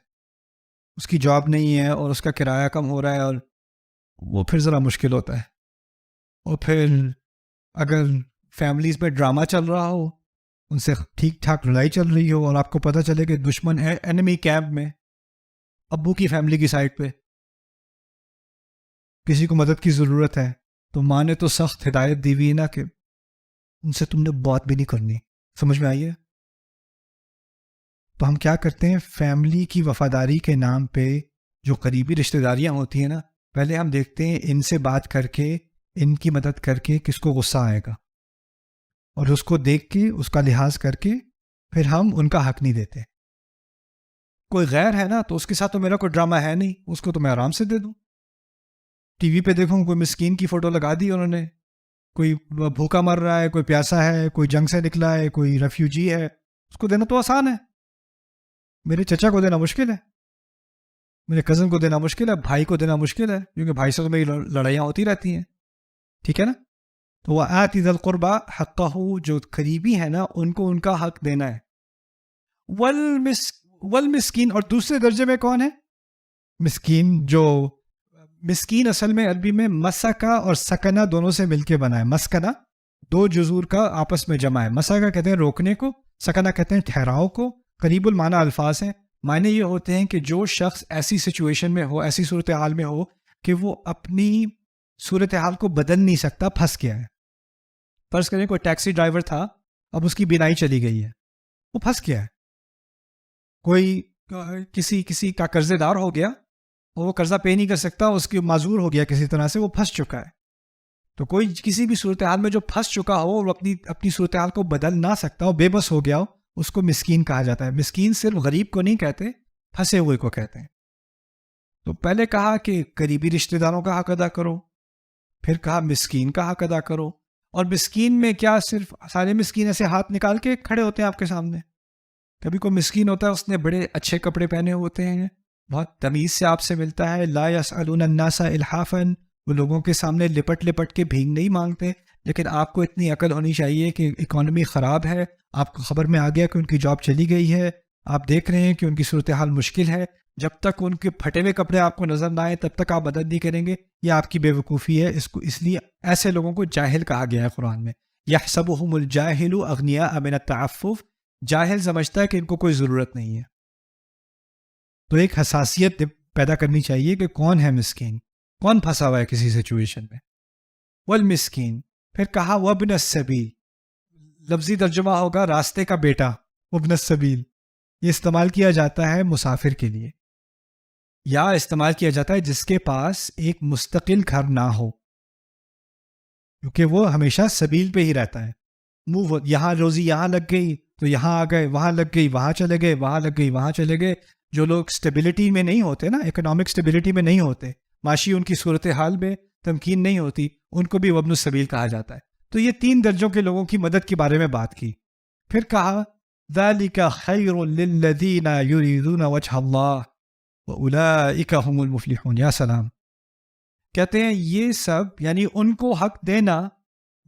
اس کی جاب نہیں ہے اور اس کا کرایہ کم ہو رہا ہے، اور وہ پھر ذرا مشکل ہوتا ہے. اور پھر اگر فیملیز میں ڈرامہ چل رہا ہو، ان سے ٹھیک ٹھاک لڑائی چل رہی ہو، اور آپ کو پتہ چلے کہ دشمن ہے اینمی کیمپ میں، ابو کی فیملی کی سائڈ پہ، کسی کو مدد کی ضرورت ہے، تو ماں نے تو سخت ہدایت دی ہوئی نا کہ ان سے تم نے بات بھی نہیں کرنی. سمجھ میں آئی ہے؟ تو ہم کیا کرتے ہیں، فیملی کی وفاداری کے نام پہ جو قریبی رشتہ داریاں ہوتی ہیں نا، پہلے ہم دیکھتے ہیں ان سے بات کر کے، ان کی مدد کر کے کس کو غصہ آئے گا، اور اس کو دیکھ کے، اس کا لحاظ کر کے پھر ہم ان کا حق نہیں دیتے. کوئی غیر ہے نا، تو اس کے ساتھ تو میرا کوئی ڈرامہ ہے نہیں، اس کو تو میں آرام سے دے دوں. ٹی وی پہ دیکھوں کوئی مسکین کی فوٹو لگا دی انہوں نے، کوئی بھوکا مر رہا ہے، کوئی پیاسا ہے، کوئی جنگ سے نکلا ہے، کوئی ریفیوجی ہے، اس کو دینا تو آسان ہے. میرے چچا کو دینا مشکل ہے، میرے کزن کو دینا مشکل ہے، بھائی کو دینا مشکل ہے، کیونکہ بھائی سے تو میری لڑائیاں ہوتی رہتی ہیں. ٹھیک ہے نا؟ تو وَآتِ ذَا الْقُرْبَى حَقَّهُ، جو قریبی ہے نا ان کو ان کا حق دینا ہے. والمسکین، اور دوسرے درجے میں کون ہے؟ مسکین. جو مسکین اصل میں عربی میں مسکا اور سکنہ دونوں سے مل کے بنا ہے. مسکنہ 2 جذور کا آپس میں جمع ہے. مسکا کہتے ہیں روکنے کو، سکنہ کہتے ہیں ٹھہراؤ کو. قریب المعنی الفاظ ہیں. معنی یہ ہوتے ہیں کہ جو شخص ایسی سچویشن میں ہو، ایسی صورتحال میں ہو کہ وہ اپنی صورتحال کو بدل نہیں سکتا، پھنس گیا ہے. فرض کریں کوئی ٹیکسی ڈرائیور تھا، اب اس کی بینائی چلی گئی ہے، وہ پھنس گیا ہے. کوئی کسی کا قرضے دار ہو گیا اور وہ قرضہ پے نہیں کر سکتا، اس کی معذور ہو گیا کسی طرح سے، وہ پھنس چکا ہے. تو کوئی کسی بھی صورتحال میں جو پھنس چکا ہو اور اپنی صورتحال کو بدل نہ سکتا ہو، بے بس ہو گیا ہو، اس کو مسکین کہا جاتا ہے. مسکین صرف غریب کو نہیں کہتے، پھنسے ہوئے کو کہتے ہیں. تو پہلے کہا کہ قریبی رشتہ داروں کا حق ادا کرو، پھر کہا مسکین کا حق ادا کرو. اور مسکین میں کیا صرف سارے مسکین ایسے ہاتھ نکال کے کھڑے ہوتے ہیں آپ کے سامنے؟ کبھی کوئی مسکین ہوتا ہے، اس نے بڑے اچھے کپڑے پہنے ہوتے ہیں، بہت تمیز سے آپ سے ملتا ہے. لا یسألون الناس الحافا، وہ لوگوں کے سامنے لپٹ لپٹ کے بھیک نہیں مانگتے. لیکن آپ کو اتنی عقل ہونی چاہیے کہ اکانومی خراب ہے، آپ کو خبر میں آ گیا کہ ان کی جاب چلی گئی ہے، آپ دیکھ رہے ہیں کہ ان کی صورتحال مشکل ہے. جب تک ان کے پھٹے ہوئے کپڑے آپ کو نظر نہ آئے تب تک آپ مدد نہیں کریں گے. یہ آپ کی بے وقوفی ہے. اس لیے ایسے لوگوں کو جاہل کہا گیا ہے قرآن میں. یحسبهم الجاہل اغنیاء من التعفف، جاہل سمجھتا ہے کہ ان کو کوئی ضرورت نہیں ہے. تو ایک حساسیت پیدا کرنی چاہیے کہ کون ہے مسکین، کون پھنسا ہوا ہے کسی سچویشن میں. والمسکین، پھر کہا وابن السبیل، لفظی ترجمہ ہوگا راستے کا بیٹا. وابن السبیل یہ استعمال کیا جاتا ہے مسافر کے لیے، یا استعمال کیا جاتا ہے جس کے پاس ایک مستقل گھر نہ ہو، کیونکہ وہ ہمیشہ سبیل پہ ہی رہتا ہے. یہاں روزی یہاں لگ گئی تو یہاں آ گئے، وہاں لگ گئی وہاں چلے گئے، وہاں لگ گئی وہاں چلے گئے. جو لوگ سٹیبلٹی میں نہیں ہوتے نا، اکنامک سٹیبلٹی میں نہیں ہوتے، معاشی ان کی صورتحال میں تمکین نہیں ہوتی، ان کو بھی وابن السبیل کہا جاتا ہے. تو یہ 3 درجوں کے لوگوں کی مدد کے بارے میں بات کی. پھر کہا ذَلِكَ خَيْرٌ لِّلَّذِينَ يُرِيدُونَ وَجْهَ اللَّهِ وَأُولَٰئِكَ هُمُ الْمُفْلِحُونَ. یا سلام. کہتے ہیں یہ سب یعنی ان کو حق دینا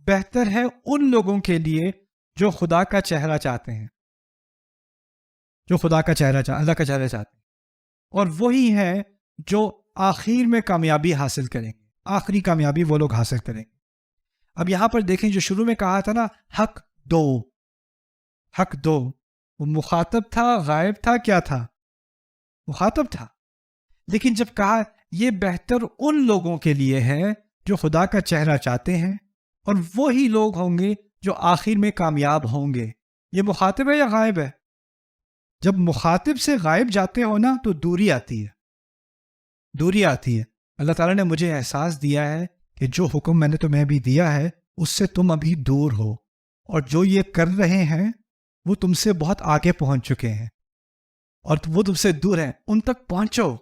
بہتر ہے ان لوگوں کے لیے جو خدا کا چہرہ چاہتے ہیں، جو خدا کا چہرہ اللہ کا چہرہ چاہتے ہیں، اور وہی ہیں جو آخر میں کامیابی حاصل کریں گے. آخری کامیابی وہ لوگ حاصل کریں گے. اب یہاں پر دیکھیں جو شروع میں کہا تھا نا حق دو، حق دو، وہ مخاطب تھا، غائب تھا، کیا تھا؟ مخاطب تھا. لیکن جب کہا یہ بہتر ان لوگوں کے لیے ہے جو خدا کا چہرہ چاہتے ہیں اور وہی لوگ ہوں گے جو آخر میں کامیاب ہوں گے، یہ مخاطب ہے یا غائب ہے؟ جب مخاطب سے غائب جاتے ہو نا تو دوری آتی ہے، دوری آتی ہے. اللہ تعالیٰ نے مجھے احساس دیا ہے کہ جو حکم میں نے تمہیں بھی دیا ہے اس سے تم ابھی دور ہو، اور جو یہ کر رہے ہیں وہ تم سے بہت آگے پہنچ چکے ہیں اور وہ تم سے دور ہیں. ان تک پہنچو،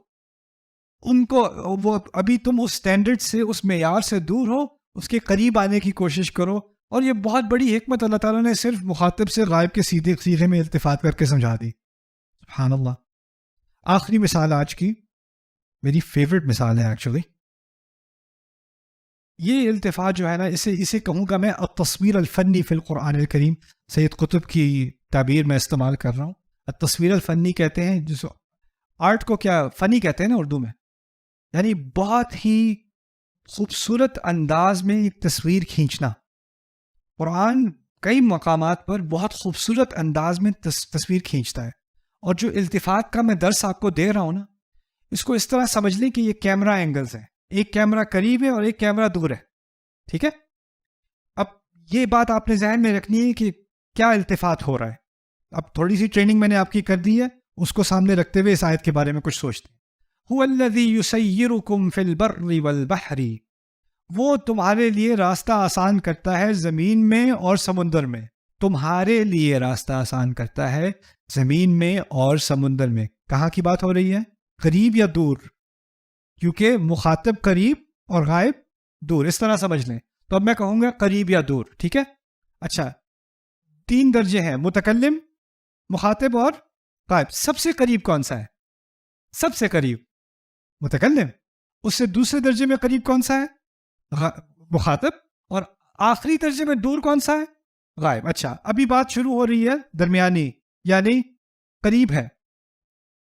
ان کو وہ ابھی تم اس سٹینڈرڈ سے، اس معیار سے دور ہو، اس کے قریب آنے کی کوشش کرو. اور یہ بہت بڑی حکمت اللہ تعالیٰ نے صرف مخاطب سے غائب کے سیدھے سیغے میں التفات کر کے سمجھا دی. سبحان اللہ. آخری مثال آج کی میری فیورٹ مثال ہے ایکچولی. یہ التفات جو ہے نا اسے کہوں گا میں التصویر الفنی فی القرآن الکریم. سید قطب کی تعبیر میں استعمال کر رہا ہوں. التصویر الفنی کہتے ہیں جس آرٹ کو، کیا فنی کہتے ہیں نا اردو میں، یعنی بہت ہی خوبصورت انداز میں ایک تصویر کھینچنا. قرآن کئی مقامات پر بہت خوبصورت انداز میں تصویر کھینچتا ہے. اور جو التفات کا میں درس آپ کو دے رہا ہوں نا، اس کو اس طرح سمجھ لیں کہ یہ کیمرہ اینگلز ہیں. ایک کیمرہ قریب ہے اور ایک کیمرہ دور ہے. ٹھیک ہے؟ اب یہ بات آپ نے ذہن میں رکھنی ہے کہ کیا التفات ہو رہا ہے. اب تھوڑی سی ٹریننگ میں نے آپ کی کر دی ہے، اس کو سامنے رکھتے ہوئے اس آیت کے بارے میں کچھ سوچتے ہیں. هُوَ الَّذِي يُسَيِّرُكُمْ فِي الْبَرِّ وَالْبَحْرِ. وہ تمہارے لیے راستہ آسان کرتا ہے زمین میں اور سمندر میں. تمہارے لیے راستہ آسان کرتا ہے زمین میں اور سمندر میں. کہاں کی بات ہو رہی ہے؟ قریب یا دور؟ کیونکہ مخاطب قریب اور غائب دور، اس طرح سمجھ لیں. تو اب میں کہوں گا قریب یا دور. ٹھیک ہے؟ اچھا، 3 درجے ہیں، متکلم، مخاطب اور غائب. سب سے قریب کون سا ہے؟ سب سے قریب متکلم. اس سے دوسرے درجے میں قریب کون سا ہے؟ مخاطب. اور آخری درجے میں دور کون سا ہے؟ غائب. اچھا، ابھی بات شروع ہو رہی ہے درمیانی، یعنی قریب ہے.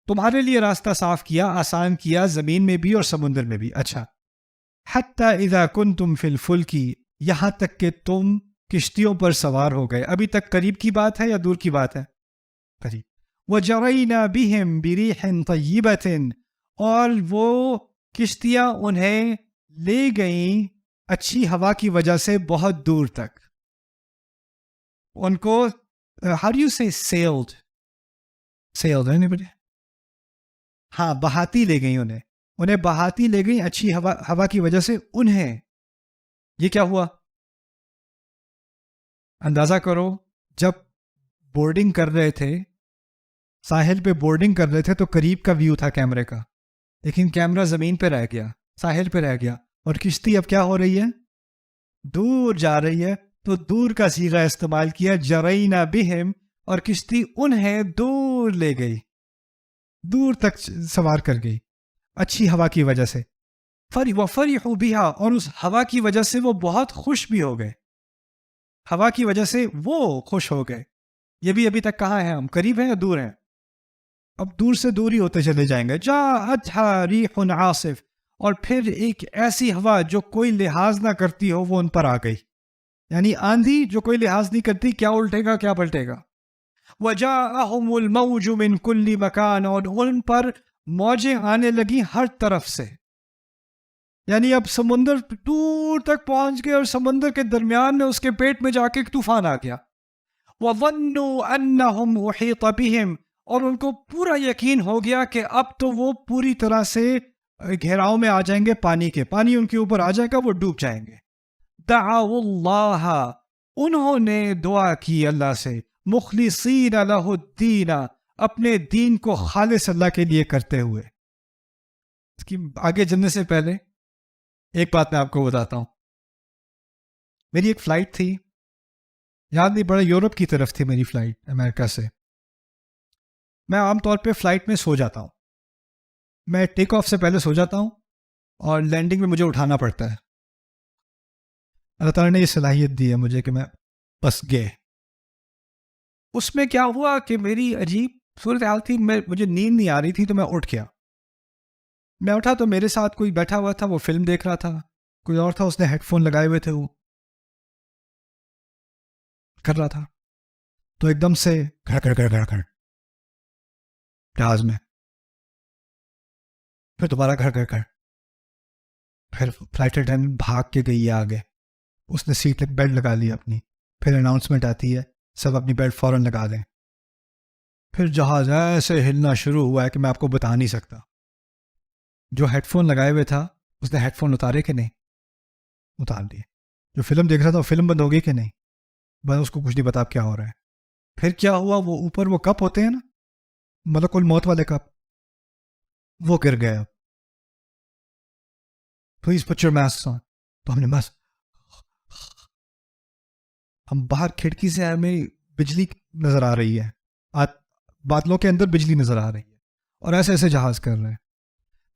تمہارے لیے راستہ صاف کیا، آسان کیا، زمین میں بھی اور سمندر میں بھی. اچھا، حتی اذا کنتم فی الفلک، یہاں تک کہ تم کشتیوں پر سوار ہو گئے. ابھی تک قریب کی بات ہے یا دور کی بات ہے؟ قریب. وجرینا بہم بریح طیبۃ، اور وہ کشتیاں انہیں لے گئیں اچھی ہوا کی وجہ سے بہت دور تک. ان کو how do you say sailed anybody؟ ہاں، بہاتی لے گئی انہیں بہاتی لے گئی اچھی ہوا کی وجہ سے. انہیں یہ کیا ہوا؟ اندازہ کرو، جب بورڈنگ کر رہے تھے، ساحل پہ بورڈنگ کر رہے تھے تو قریب کا ویو تھا کیمرے کا، لیکن کیمرہ زمین پہ رہ گیا، ساحل پہ رہ گیا، اور کشتی اب کیا ہو رہی ہے؟ دور جا رہی ہے. تو دور کا صیغہ استعمال کیا، جرینا بہم، اور کشتی انہیں دور لے گئی، دور تک سوار کر گئی اچھی ہوا کی وجہ سے. وَفَرِحُوا بِهَا، اور اس ہوا کی وجہ سے وہ بہت خوش بھی ہو گئے. ہوا کی وجہ سے وہ خوش ہو گئے. یہ بھی ابھی تک کہاں ہیں ہم؟ قریب ہیں یا دور ہیں؟ اب دور سے دور ہی ہوتے چلے جائیں گے. جَاءَتْهَا رِيحٌ عَاصِفٌ، اور پھر ایک ایسی ہوا جو کوئی لحاظ نہ کرتی ہو وہ ان پر آ گئی. یعنی آندھی جو کوئی لحاظ نہیں کرتی، کیا الٹے گا کیا پلٹے گا. وَجَاءَهُمُ الْمَوْجُ مِنْ كُلِّ مَكَانٍ، اور ان پر موجیں آنے لگی ہر طرف سے. یعنی اب سمندر دور تک پہنچ گئے اور سمندر کے درمیان میں اس کے پیٹ میں جا کے ایک طوفان آ گیا. وَظَنُّوا أَنَّهُمْ أُحِيطَ بِهِمْ، اور ان کو پورا یقین ہو گیا کہ اب تو وہ پوری طرح سے گھیراؤ میں آ جائیں گے پانی کے، پانی ان کے اوپر آ جائے گا، وہ ڈوب جائیں گے. دعوا اللہ، انہوں نے دعا کی اللہ سے، مخلصین لہ الدین، اپنے دین کو خالص اللہ کے لیے کرتے ہوئے. اس کی آگے جلنے سے پہلے ایک بات میں آپ کو بتاتا ہوں. میری ایک فلائٹ تھی، یاد نہیں بڑا یورپ کی طرف تھی میری فلائٹ امریکہ سے. میں عام طور پہ فلائٹ میں سو جاتا ہوں، میں ٹیک آف سے پہلے سو جاتا ہوں اور لینڈنگ میں مجھے اٹھانا پڑتا ہے. اللہ تعالیٰ نے یہ صلاحیت دی ہے مجھے کہ میں بس گئے. اس میں کیا ہوا کہ میری عجیب صورتحال تھی، مجھے نیند نہیں آ رہی تھی تو میں اٹھ گیا. میں اٹھا تو میرے ساتھ کوئی بیٹھا ہوا تھا، وہ فلم دیکھ رہا تھا. کوئی اور تھا، اس نے ہیڈ فون لگائے ہوئے تھے، وہ کر رہا تھا. تو ایک دم سے گھڑ گھڑ گھڑ گھڑ گھڑ جہاز میں، پھر دوبارہ گھڑ گھڑ گھڑ. پھر فلائٹ اٹینڈنٹ بھاگ کے گئی ہے آگے، اس نے سیٹ بیلٹ لگا لی اپنی. پھر اناؤنسمنٹ آتی ہے سب اپنی بیلٹ فوراً لگا دیں. پھر جہاز ایسے ہلنا شروع ہوا ہے کہ میں آپ کو بتا نہیں سکتا. جو ہیڈ فون لگائے ہوئے تھا اس نے ہیڈ فون اتارے کہ نہیں؟ اتار دیے. جو فلم دیکھ رہا تھا وہ فلم بند ہو گئی کہ نہیں؟ بس اس کو کچھ نہیں پتا اب کیا ہو رہا ہے. پھر کیا ہوا، وہ اوپر وہ کپ ہوتے ہیں نا، ملک الموت والے کپ، وہ گر گئے. پلیز پٹ یور ماسک آن. تو ہم نے بس، ہم باہر کھڑکی سے ہمیں بجلی نظر آ رہی ہے، بادلوں کے اندر بجلی نظر آ رہی ہے، اور ایسے ایسے جہاز کر رہے ہیں.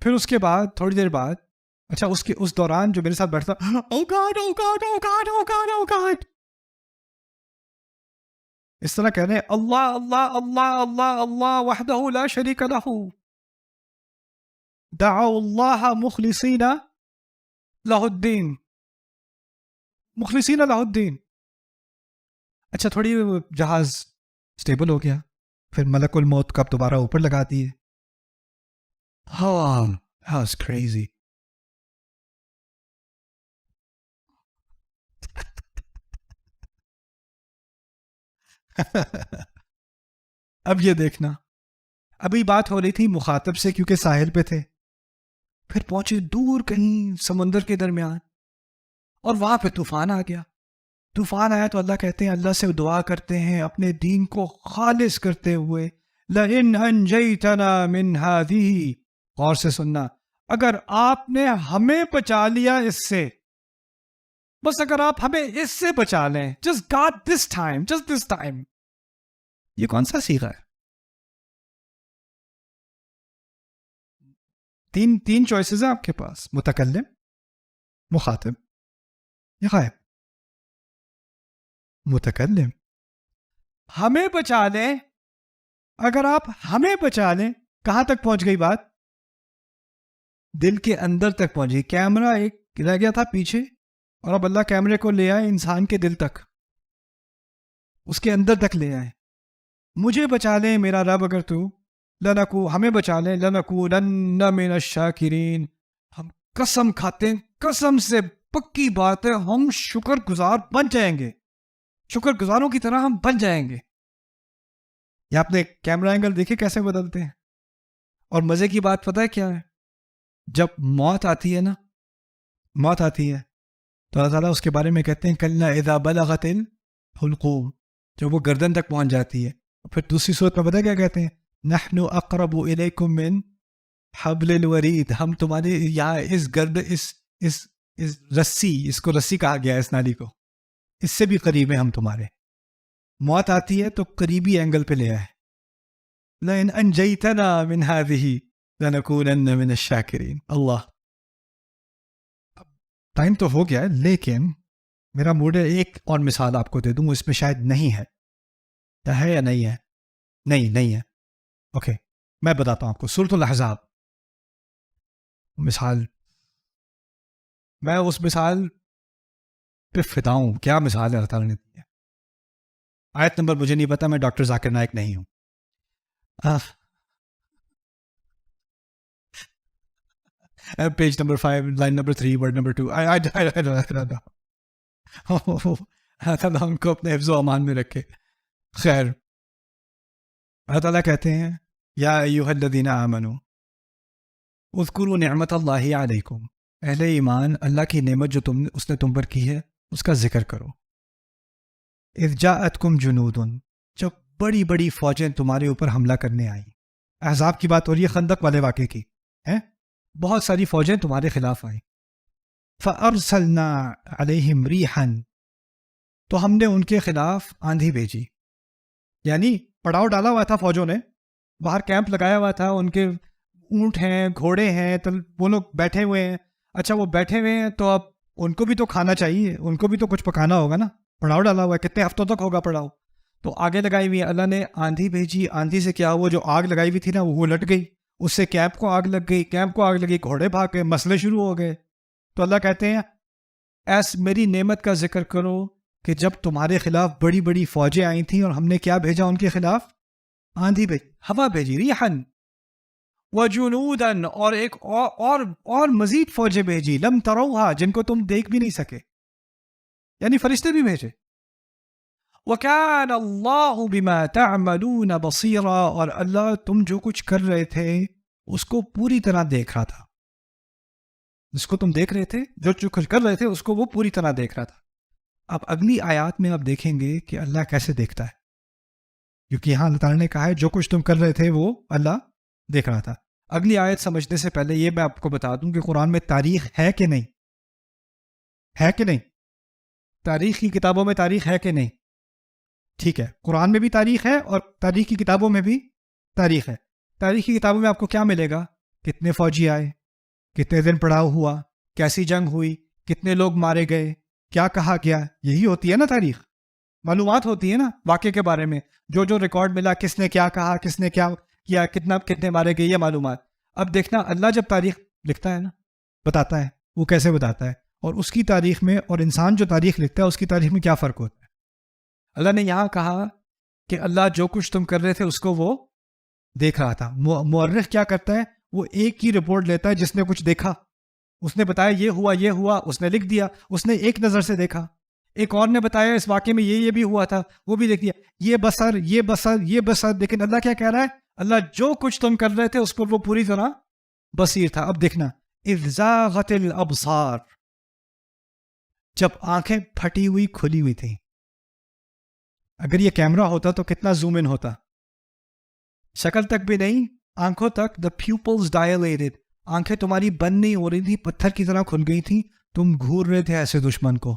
پھر اس کے بعد تھوڑی دیر بعد، اچھا اس دوران جو میرے ساتھ بیٹھتا، او گاڈ او گاڈ او گاڈ او گاڈ او گاڈ، اس طرح کہہ رہے ہیں اللہ اللہ اللہ اللہ اللہ وحدہ لا شریک لہ دعوا اللہ مخلصین لہ الدین، مخلصین لہ الدین. اچھا تھوڑی جہاز سٹیبل ہو گیا، پھر ملک الموت کب دوبارہ اوپر لگا دیے. ہاں that's crazy. اب یہ دیکھنا، ابھی بات ہو رہی تھی مخاطب سے کیونکہ ساحل پہ تھے، پھر پہنچے دور کہیں سمندر کے درمیان، اور وہاں پہ طوفان آ گیا. طوفان آیا تو اللہ کہتے ہیں، اللہ سے دعا کرتے ہیں اپنے دین کو خالص کرتے ہوئے، لَإِنْ أَنْجَيْتَنَا مِنْ هَذِهِ، غور سے سننا، اگر آپ نے ہمیں بچا لیا اس سے، بس اگر آپ ہمیں اس سے بچا لیں، just God this time, just this time. یہ کون سا صیغہ ہے؟ تین چوائسز ہیں آپ کے پاس، متکلم، مخاطب یا غائب. متکلم، ہمیں بچا لیں، اگر آپ ہمیں بچا لیں، کہاں تک پہنچ گئی بات؟ دل کے اندر تک پہنچ گئی. کیمرہ ایک رہ گیا تھا پیچھے، اور اب اللہ کیمرے کو لے آئے انسان کے دل تک، اس کے اندر تک لے آئے. مجھے بچا لیں میرا رب اگر تو، لنکو، ہمیں بچا لیں، لنکونن من الشاکرین، ہم قسم کھاتے ہیں، قسم سے پکی بات ہے، ہم شکر گزار بن جائیں گے، شکر گزاروں کی طرح ہم بن جائیں گے. یہ آپ نے کیمرہ اینگل دیکھے کیسے بدلتے ہیں. اور مزے کی بات پتہ ہے کیا ہے؟ جب موت آتی ہے نا، موت آتی ہے تو اللہ تعالیٰ اس کے بارے میں کہتے ہیں کلّا اذا بلغت الحلقوم، جب وہ گردن تک پہنچ جاتی ہے. پھر دوسری صورت میں پتہ کیا کہتے ہیں؟ نحن اقرب الیکم من حبل الورید، ہم تمہارے یہاں اس رسی، اس کو رسی کہا گیا ہے اس نالی کو، اس سے بھی قریب ہیں ہم تمہارے. موت آتی ہے تو قریبی اینگل پہ لے آئے. لئن انجیتنا من هذه لنکونن من الشاکرین. اللہ، ٹائم تو ہو گیا ہے، لیکن میرا موڈ ہے ایک اور مثال آپ کو دے دوں، اس میں شاید نہیں ہے، ہے یا نہیں ہے؟ نہیں ہے. اوکے، میں بتاتا ہوں آپ کو. سورۃ الاحزاب مثال، میں اس مثال پہ فدا ہوں. کیا مثال ہے اللہ تعالیٰ نے دی ہے. آیت نمبر مجھے نہیں پتا، میں ڈاکٹر ذاکر نائک نہیں ہوں. Page number 5 line number 3 word number 2. اللہ ان کو اپنے حفظ و امان میں رکھے. خیر، اللہ تعالیٰ کہتے ہیں یا ایھا الذین آمنوا اذکروا نعمت اللہ علیکم، اہل ایمان اللہ کی نعمت جو اس نے تم پر کی ہے اس کا ذکر کرو. اذ جاءتکم جنود، جب بڑی بڑی فوجیں تمہارے اوپر حملہ کرنے آئیں. احزاب کی بات ہو رہی ہے، خندق والے واقعے کی ہے. بہت ساری فوجیں تمہارے خلاف آئیں. فَأَرْسَلْنَا عَلَيْهِمْ رِيحًا، تو ہم نے ان کے خلاف آندھی بھیجی. یعنی پڑاؤ ڈالا ہوا تھا فوجوں نے, باہر کیمپ لگایا ہوا تھا, ان کے اونٹ ہیں, گھوڑے ہیں, وہ لوگ بیٹھے ہوئے ہیں. اچھا وہ بیٹھے ہوئے ہیں تو اب ان کو بھی تو کھانا چاہیے, ان کو بھی تو کچھ پکانا ہوگا نا. پڑاؤ ڈالا ہوا ہے, کتنے ہفتوں تک ہوگا پڑاؤ. تو آگے لگائی ہوئی اللہ نے آندھی بھیجی. آندھی سے کیا ہوا, جو آگ لگائی ہوئی تھی نا وہ لٹ گئی, اس سے کیمپ کو آگ لگ گئی, کیمپ کو آگ لگی, گھوڑے بھاگ گئے, مسئلے شروع ہو گئے. تو اللہ کہتے ہیں ایس میری نعمت کا ذکر کرو کہ جب تمہارے خلاف بڑی بڑی فوجیں آئی تھیں اور ہم نے کیا بھیجا ان کے خلاف, آندھی بھیجی, ہوا بھیجی, ریحن وجنودن, اور ایک اور مزید فوجیں بھیجی, لم تروها, جن کو تم دیکھ بھی نہیں سکے, یعنی فرشتے بھی بھیجے. وَكَانَ اللَّهُ بِمَا تَعْمَلُونَ بَصِيرًا, اور اللہ تم جو کچھ کر رہے تھے اس کو پوری طرح دیکھ رہا تھا. جس کو تم دیکھ رہے تھے, جو کچھ کر رہے تھے اس کو وہ پوری طرح دیکھ رہا تھا. اب اگلی آیات میں آپ دیکھیں گے کہ اللہ کیسے دیکھتا ہے, کیونکہ یہاں اللہ تعالیٰ نے کہا ہے جو کچھ تم کر رہے تھے وہ اللہ دیکھ رہا تھا. اگلی آیت سمجھنے سے پہلے یہ میں آپ کو بتا دوں کہ قرآن میں تاریخ ہے کہ نہیں, ہے کہ نہیں, تاریخ کی کتابوں میں تاریخ ہے کہ نہیں. ٹھیک ہے, قرآن میں بھی تاریخ ہے اور تاریخ کی کتابوں میں بھی تاریخ ہے. تاریخ کی کتابوں میں آپ کو کیا ملے گا, کتنے فوجی آئے, کتنے دن پڑاؤ ہوا, کیسی جنگ ہوئی, کتنے لوگ مارے گئے, کیا کہا گیا. یہی ہوتی ہے نا تاریخ, معلومات ہوتی ہے نا واقعے کے بارے میں, جو ریکارڈ ملا, کس نے کیا کہا, کس نے کیا کیا, کتنے مارے گئے, یہ معلومات. اب دیکھنا اللہ جب تاریخ لکھتا ہے نا, بتاتا ہے, وہ کیسے بتاتا ہے, اور اس کی تاریخ میں اور انسان جو تاریخ لکھتا ہے اس کی تاریخ میں کیا فرق ہوتا ہے. اللہ نے یہاں کہا کہ اللہ جو کچھ تم کر رہے تھے اس کو وہ دیکھ رہا تھا. مورخ کیا کرتا ہے, وہ ایک ہی رپورٹ لیتا ہے جس نے کچھ دیکھا, اس نے بتایا یہ ہوا, اس نے لکھ دیا, اس نے ایک نظر سے دیکھا. ایک اور نے بتایا اس واقعے میں یہ بھی ہوا تھا, وہ بھی لکھ دیا, یہ بسر. لیکن اللہ کیا کہہ رہا ہے, اللہ جو کچھ تم کر رہے تھے اس پر وہ پوری طرح بصیر تھا. اب دیکھنا, اذ زاغت الابصار, جب آنکھیں پھٹی ہوئی کھلی ہوئی تھیں. اگر یہ کیمرہ ہوتا تو کتنا زوم ان ہوتا, شکل تک بھی نہیں, آنکھوں تک. the pupils dilated, آنکھیں تمہاری بند نہیں ہو رہی تھی, پتھر کی طرح کھل گئی تھی, تم گھور رہے تھے ایسے دشمن کو.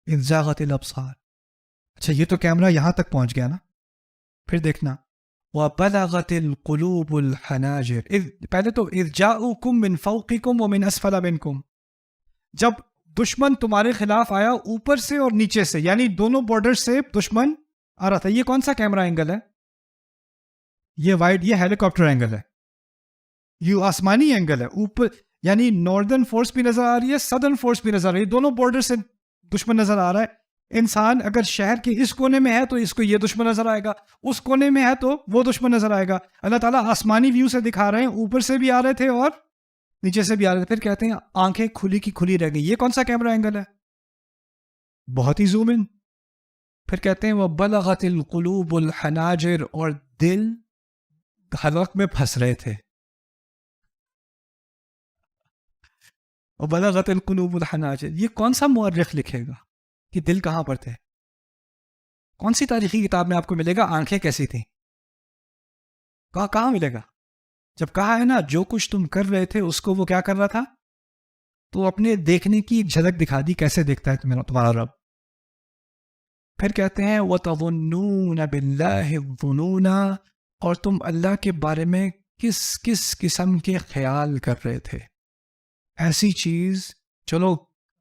اذ زاغت الابصار. اچھا یہ تو کیمرہ یہاں تک پہنچ گیا نا. پھر دیکھنا, وَبَلَغَتِ الْقُلُوبُ الْحَنَاجِرَ, پہلے تو اذ جاءوکم من فوقکم ومن اسفل منکم, جب دشمن تمہارے خلاف آیا اوپر سے اور نیچے سے, یعنی دونوں بارڈر سے دشمن آ رہا تھا. یہ کون سا کیمرہ اینگل ہے, یہ وائڈ, یہ ہیلی کاپٹر اینگل ہے, یہ آسمانی اینگل ہے. اوپر یعنی ناردرن فورس بھی نظر آ رہی ہے, سدرن فورس بھی نظر آ رہی ہے, دونوں بارڈر سے دشمن نظر آ رہا ہے. انسان اگر شہر کے اس کونے میں ہے تو اس کو یہ دشمن نظر آئے گا, اس کونے میں ہے تو وہ دشمن نظر آئے گا. اللہ تعالیٰ آسمانی ویو سے دکھا رہے ہیں, اوپر سے بھی آ رہے تھے اور نیچے سے بھی آ رہے تھے. پھر کہتے ہیں آنکھیں کھلی کی کھلی رہ گئی. یہ کون سا کیمرہ اینگل ہے, بہت ہی زوم ان. پھر کہتے ہیں وہ بلغت القلوب الحناجر, اور دل حلق میں پھنس رہے تھے. وہ بلغت القلوب الحناجر, یہ کون سا مورخ لکھے گا کہ دل کہاں پر تھے؟ کون سی تاریخی کتاب میں آپ کو ملے گا آنکھیں کیسی تھیں؟ کہاں ملے گا؟ جب کہا ہے نا جو کچھ تم کر رہے تھے اس کو وہ کیا کر رہا تھا, تو اپنے دیکھنے کی ایک جھلک دکھا دی کیسے دیکھتا ہے تمہارا رب. پھر کہتے ہیں وَتَظُنُّونَ بِاللَّهِ الظُّنُونَ, اور تم اللہ کے بارے میں کس قسم کے خیال کر رہے تھے. ایسی چیز, چلو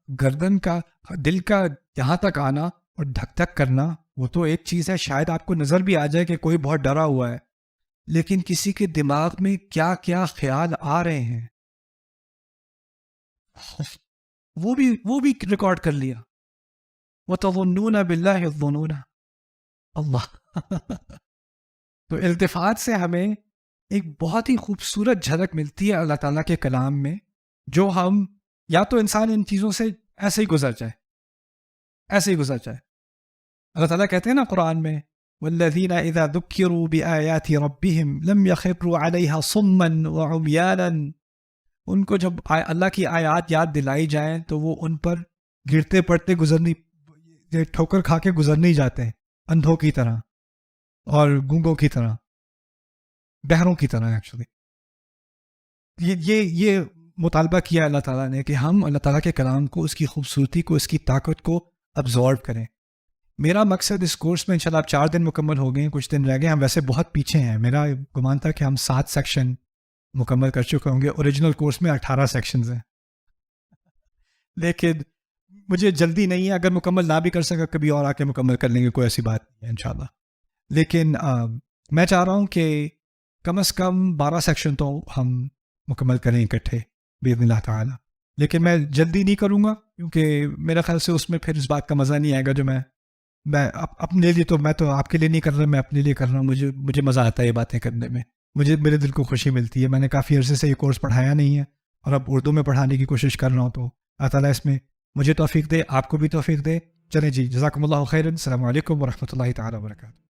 گردن کا, دل کا یہاں تک آنا اور دھک دھک کرنا وہ تو ایک چیز ہے, شاید آپ کو نظر بھی آ جائے کہ کوئی بہت ڈرا ہوا ہے, لیکن کسی کے دماغ میں کیا کیا خیال آ رہے ہیں وہ بھی ریکارڈ کر لیا. وَتَظُنُّونَ بِاللَّهِ الظُّنُونَ, اللہ. تو التفات سے ہمیں ایک بہت ہی خوبصورت جھلک ملتی ہے اللہ تعالیٰ کے کلام میں, جو ہم یا تو انسان ان چیزوں سے ایسے ہی گزر جائے. اللہ تعالیٰ کہتے ہیں نا قرآن میں, وَالَّذِينَ إِذَا ذُكِّرُوا بِآيَاتِ رَبِّهِمْ لَمْ يَخِرُّوا عَلَيْهَا صُمًّا وَعُمْيَانًا, ان کو جب اللہ کی آیات یاد دلائی جائیں تو وہ ان پر گرتے پڑتے ٹھوکر کھا کے گزر نہیں جاتے ہیں, اندھوں کی طرح اور گونگوں کی طرح, بہروں کی طرح. ایکچولی یہ مطالبہ کیا اللہ تعالیٰ نے کہ ہم اللہ تعالیٰ کے کلام کو، اس کی خوبصورتی کو، اس کی طاقت کو ابزارو کریں. میرا مقصد اس کورس میں انشاءاللہ اب 4 دن مکمل ہو گئے ہیں، کچھ دن رہ گئے. ہم ویسے بہت پیچھے ہیں، میرا گمان تھا کہ ہم 7 سیکشن مکمل کر چکے ہوں گے. اوریجنل کورس میں 18 سیکشنز ہیں، لیکن مجھے جلدی نہیں ہے. اگر مکمل نہ بھی کر سکا کبھی اور آ کے مکمل کر لیں گے، کوئی ایسی بات نہیں ہے انشاءاللہ. لیکن میں چاہ رہا ہوں کہ کم از کم 12 سیکشن تو ہم مکمل کریں اکٹھے باذن اللہ تعالی. لیکن میں جلدی نہیں کروں گا، کیونکہ میرا خیال سے اس میں پھر اس بات کا مزہ نہیں آئے گا جو میں اپنے لیے، تو میں تو آپ کے لیے نہیں کر رہا، میں اپنے لیے کر رہا ہوں. مجھے مزہ آتا ہے یہ باتیں کرنے میں، میرے دل کو خوشی ملتی ہے. میں نے کافی عرصے سے یہ کورس پڑھایا نہیں ہے اور اب اردو میں پڑھانے کی کوشش کر رہا ہوں. تو اللہ تعالیٰ اس میں مجھے توفیق دے، آپ کو بھی توفیق دے. چلیں جی، جزاکم اللہ خیرا. السلام علیکم ورحمۃ اللہ تعالیٰ وبرکاتہ.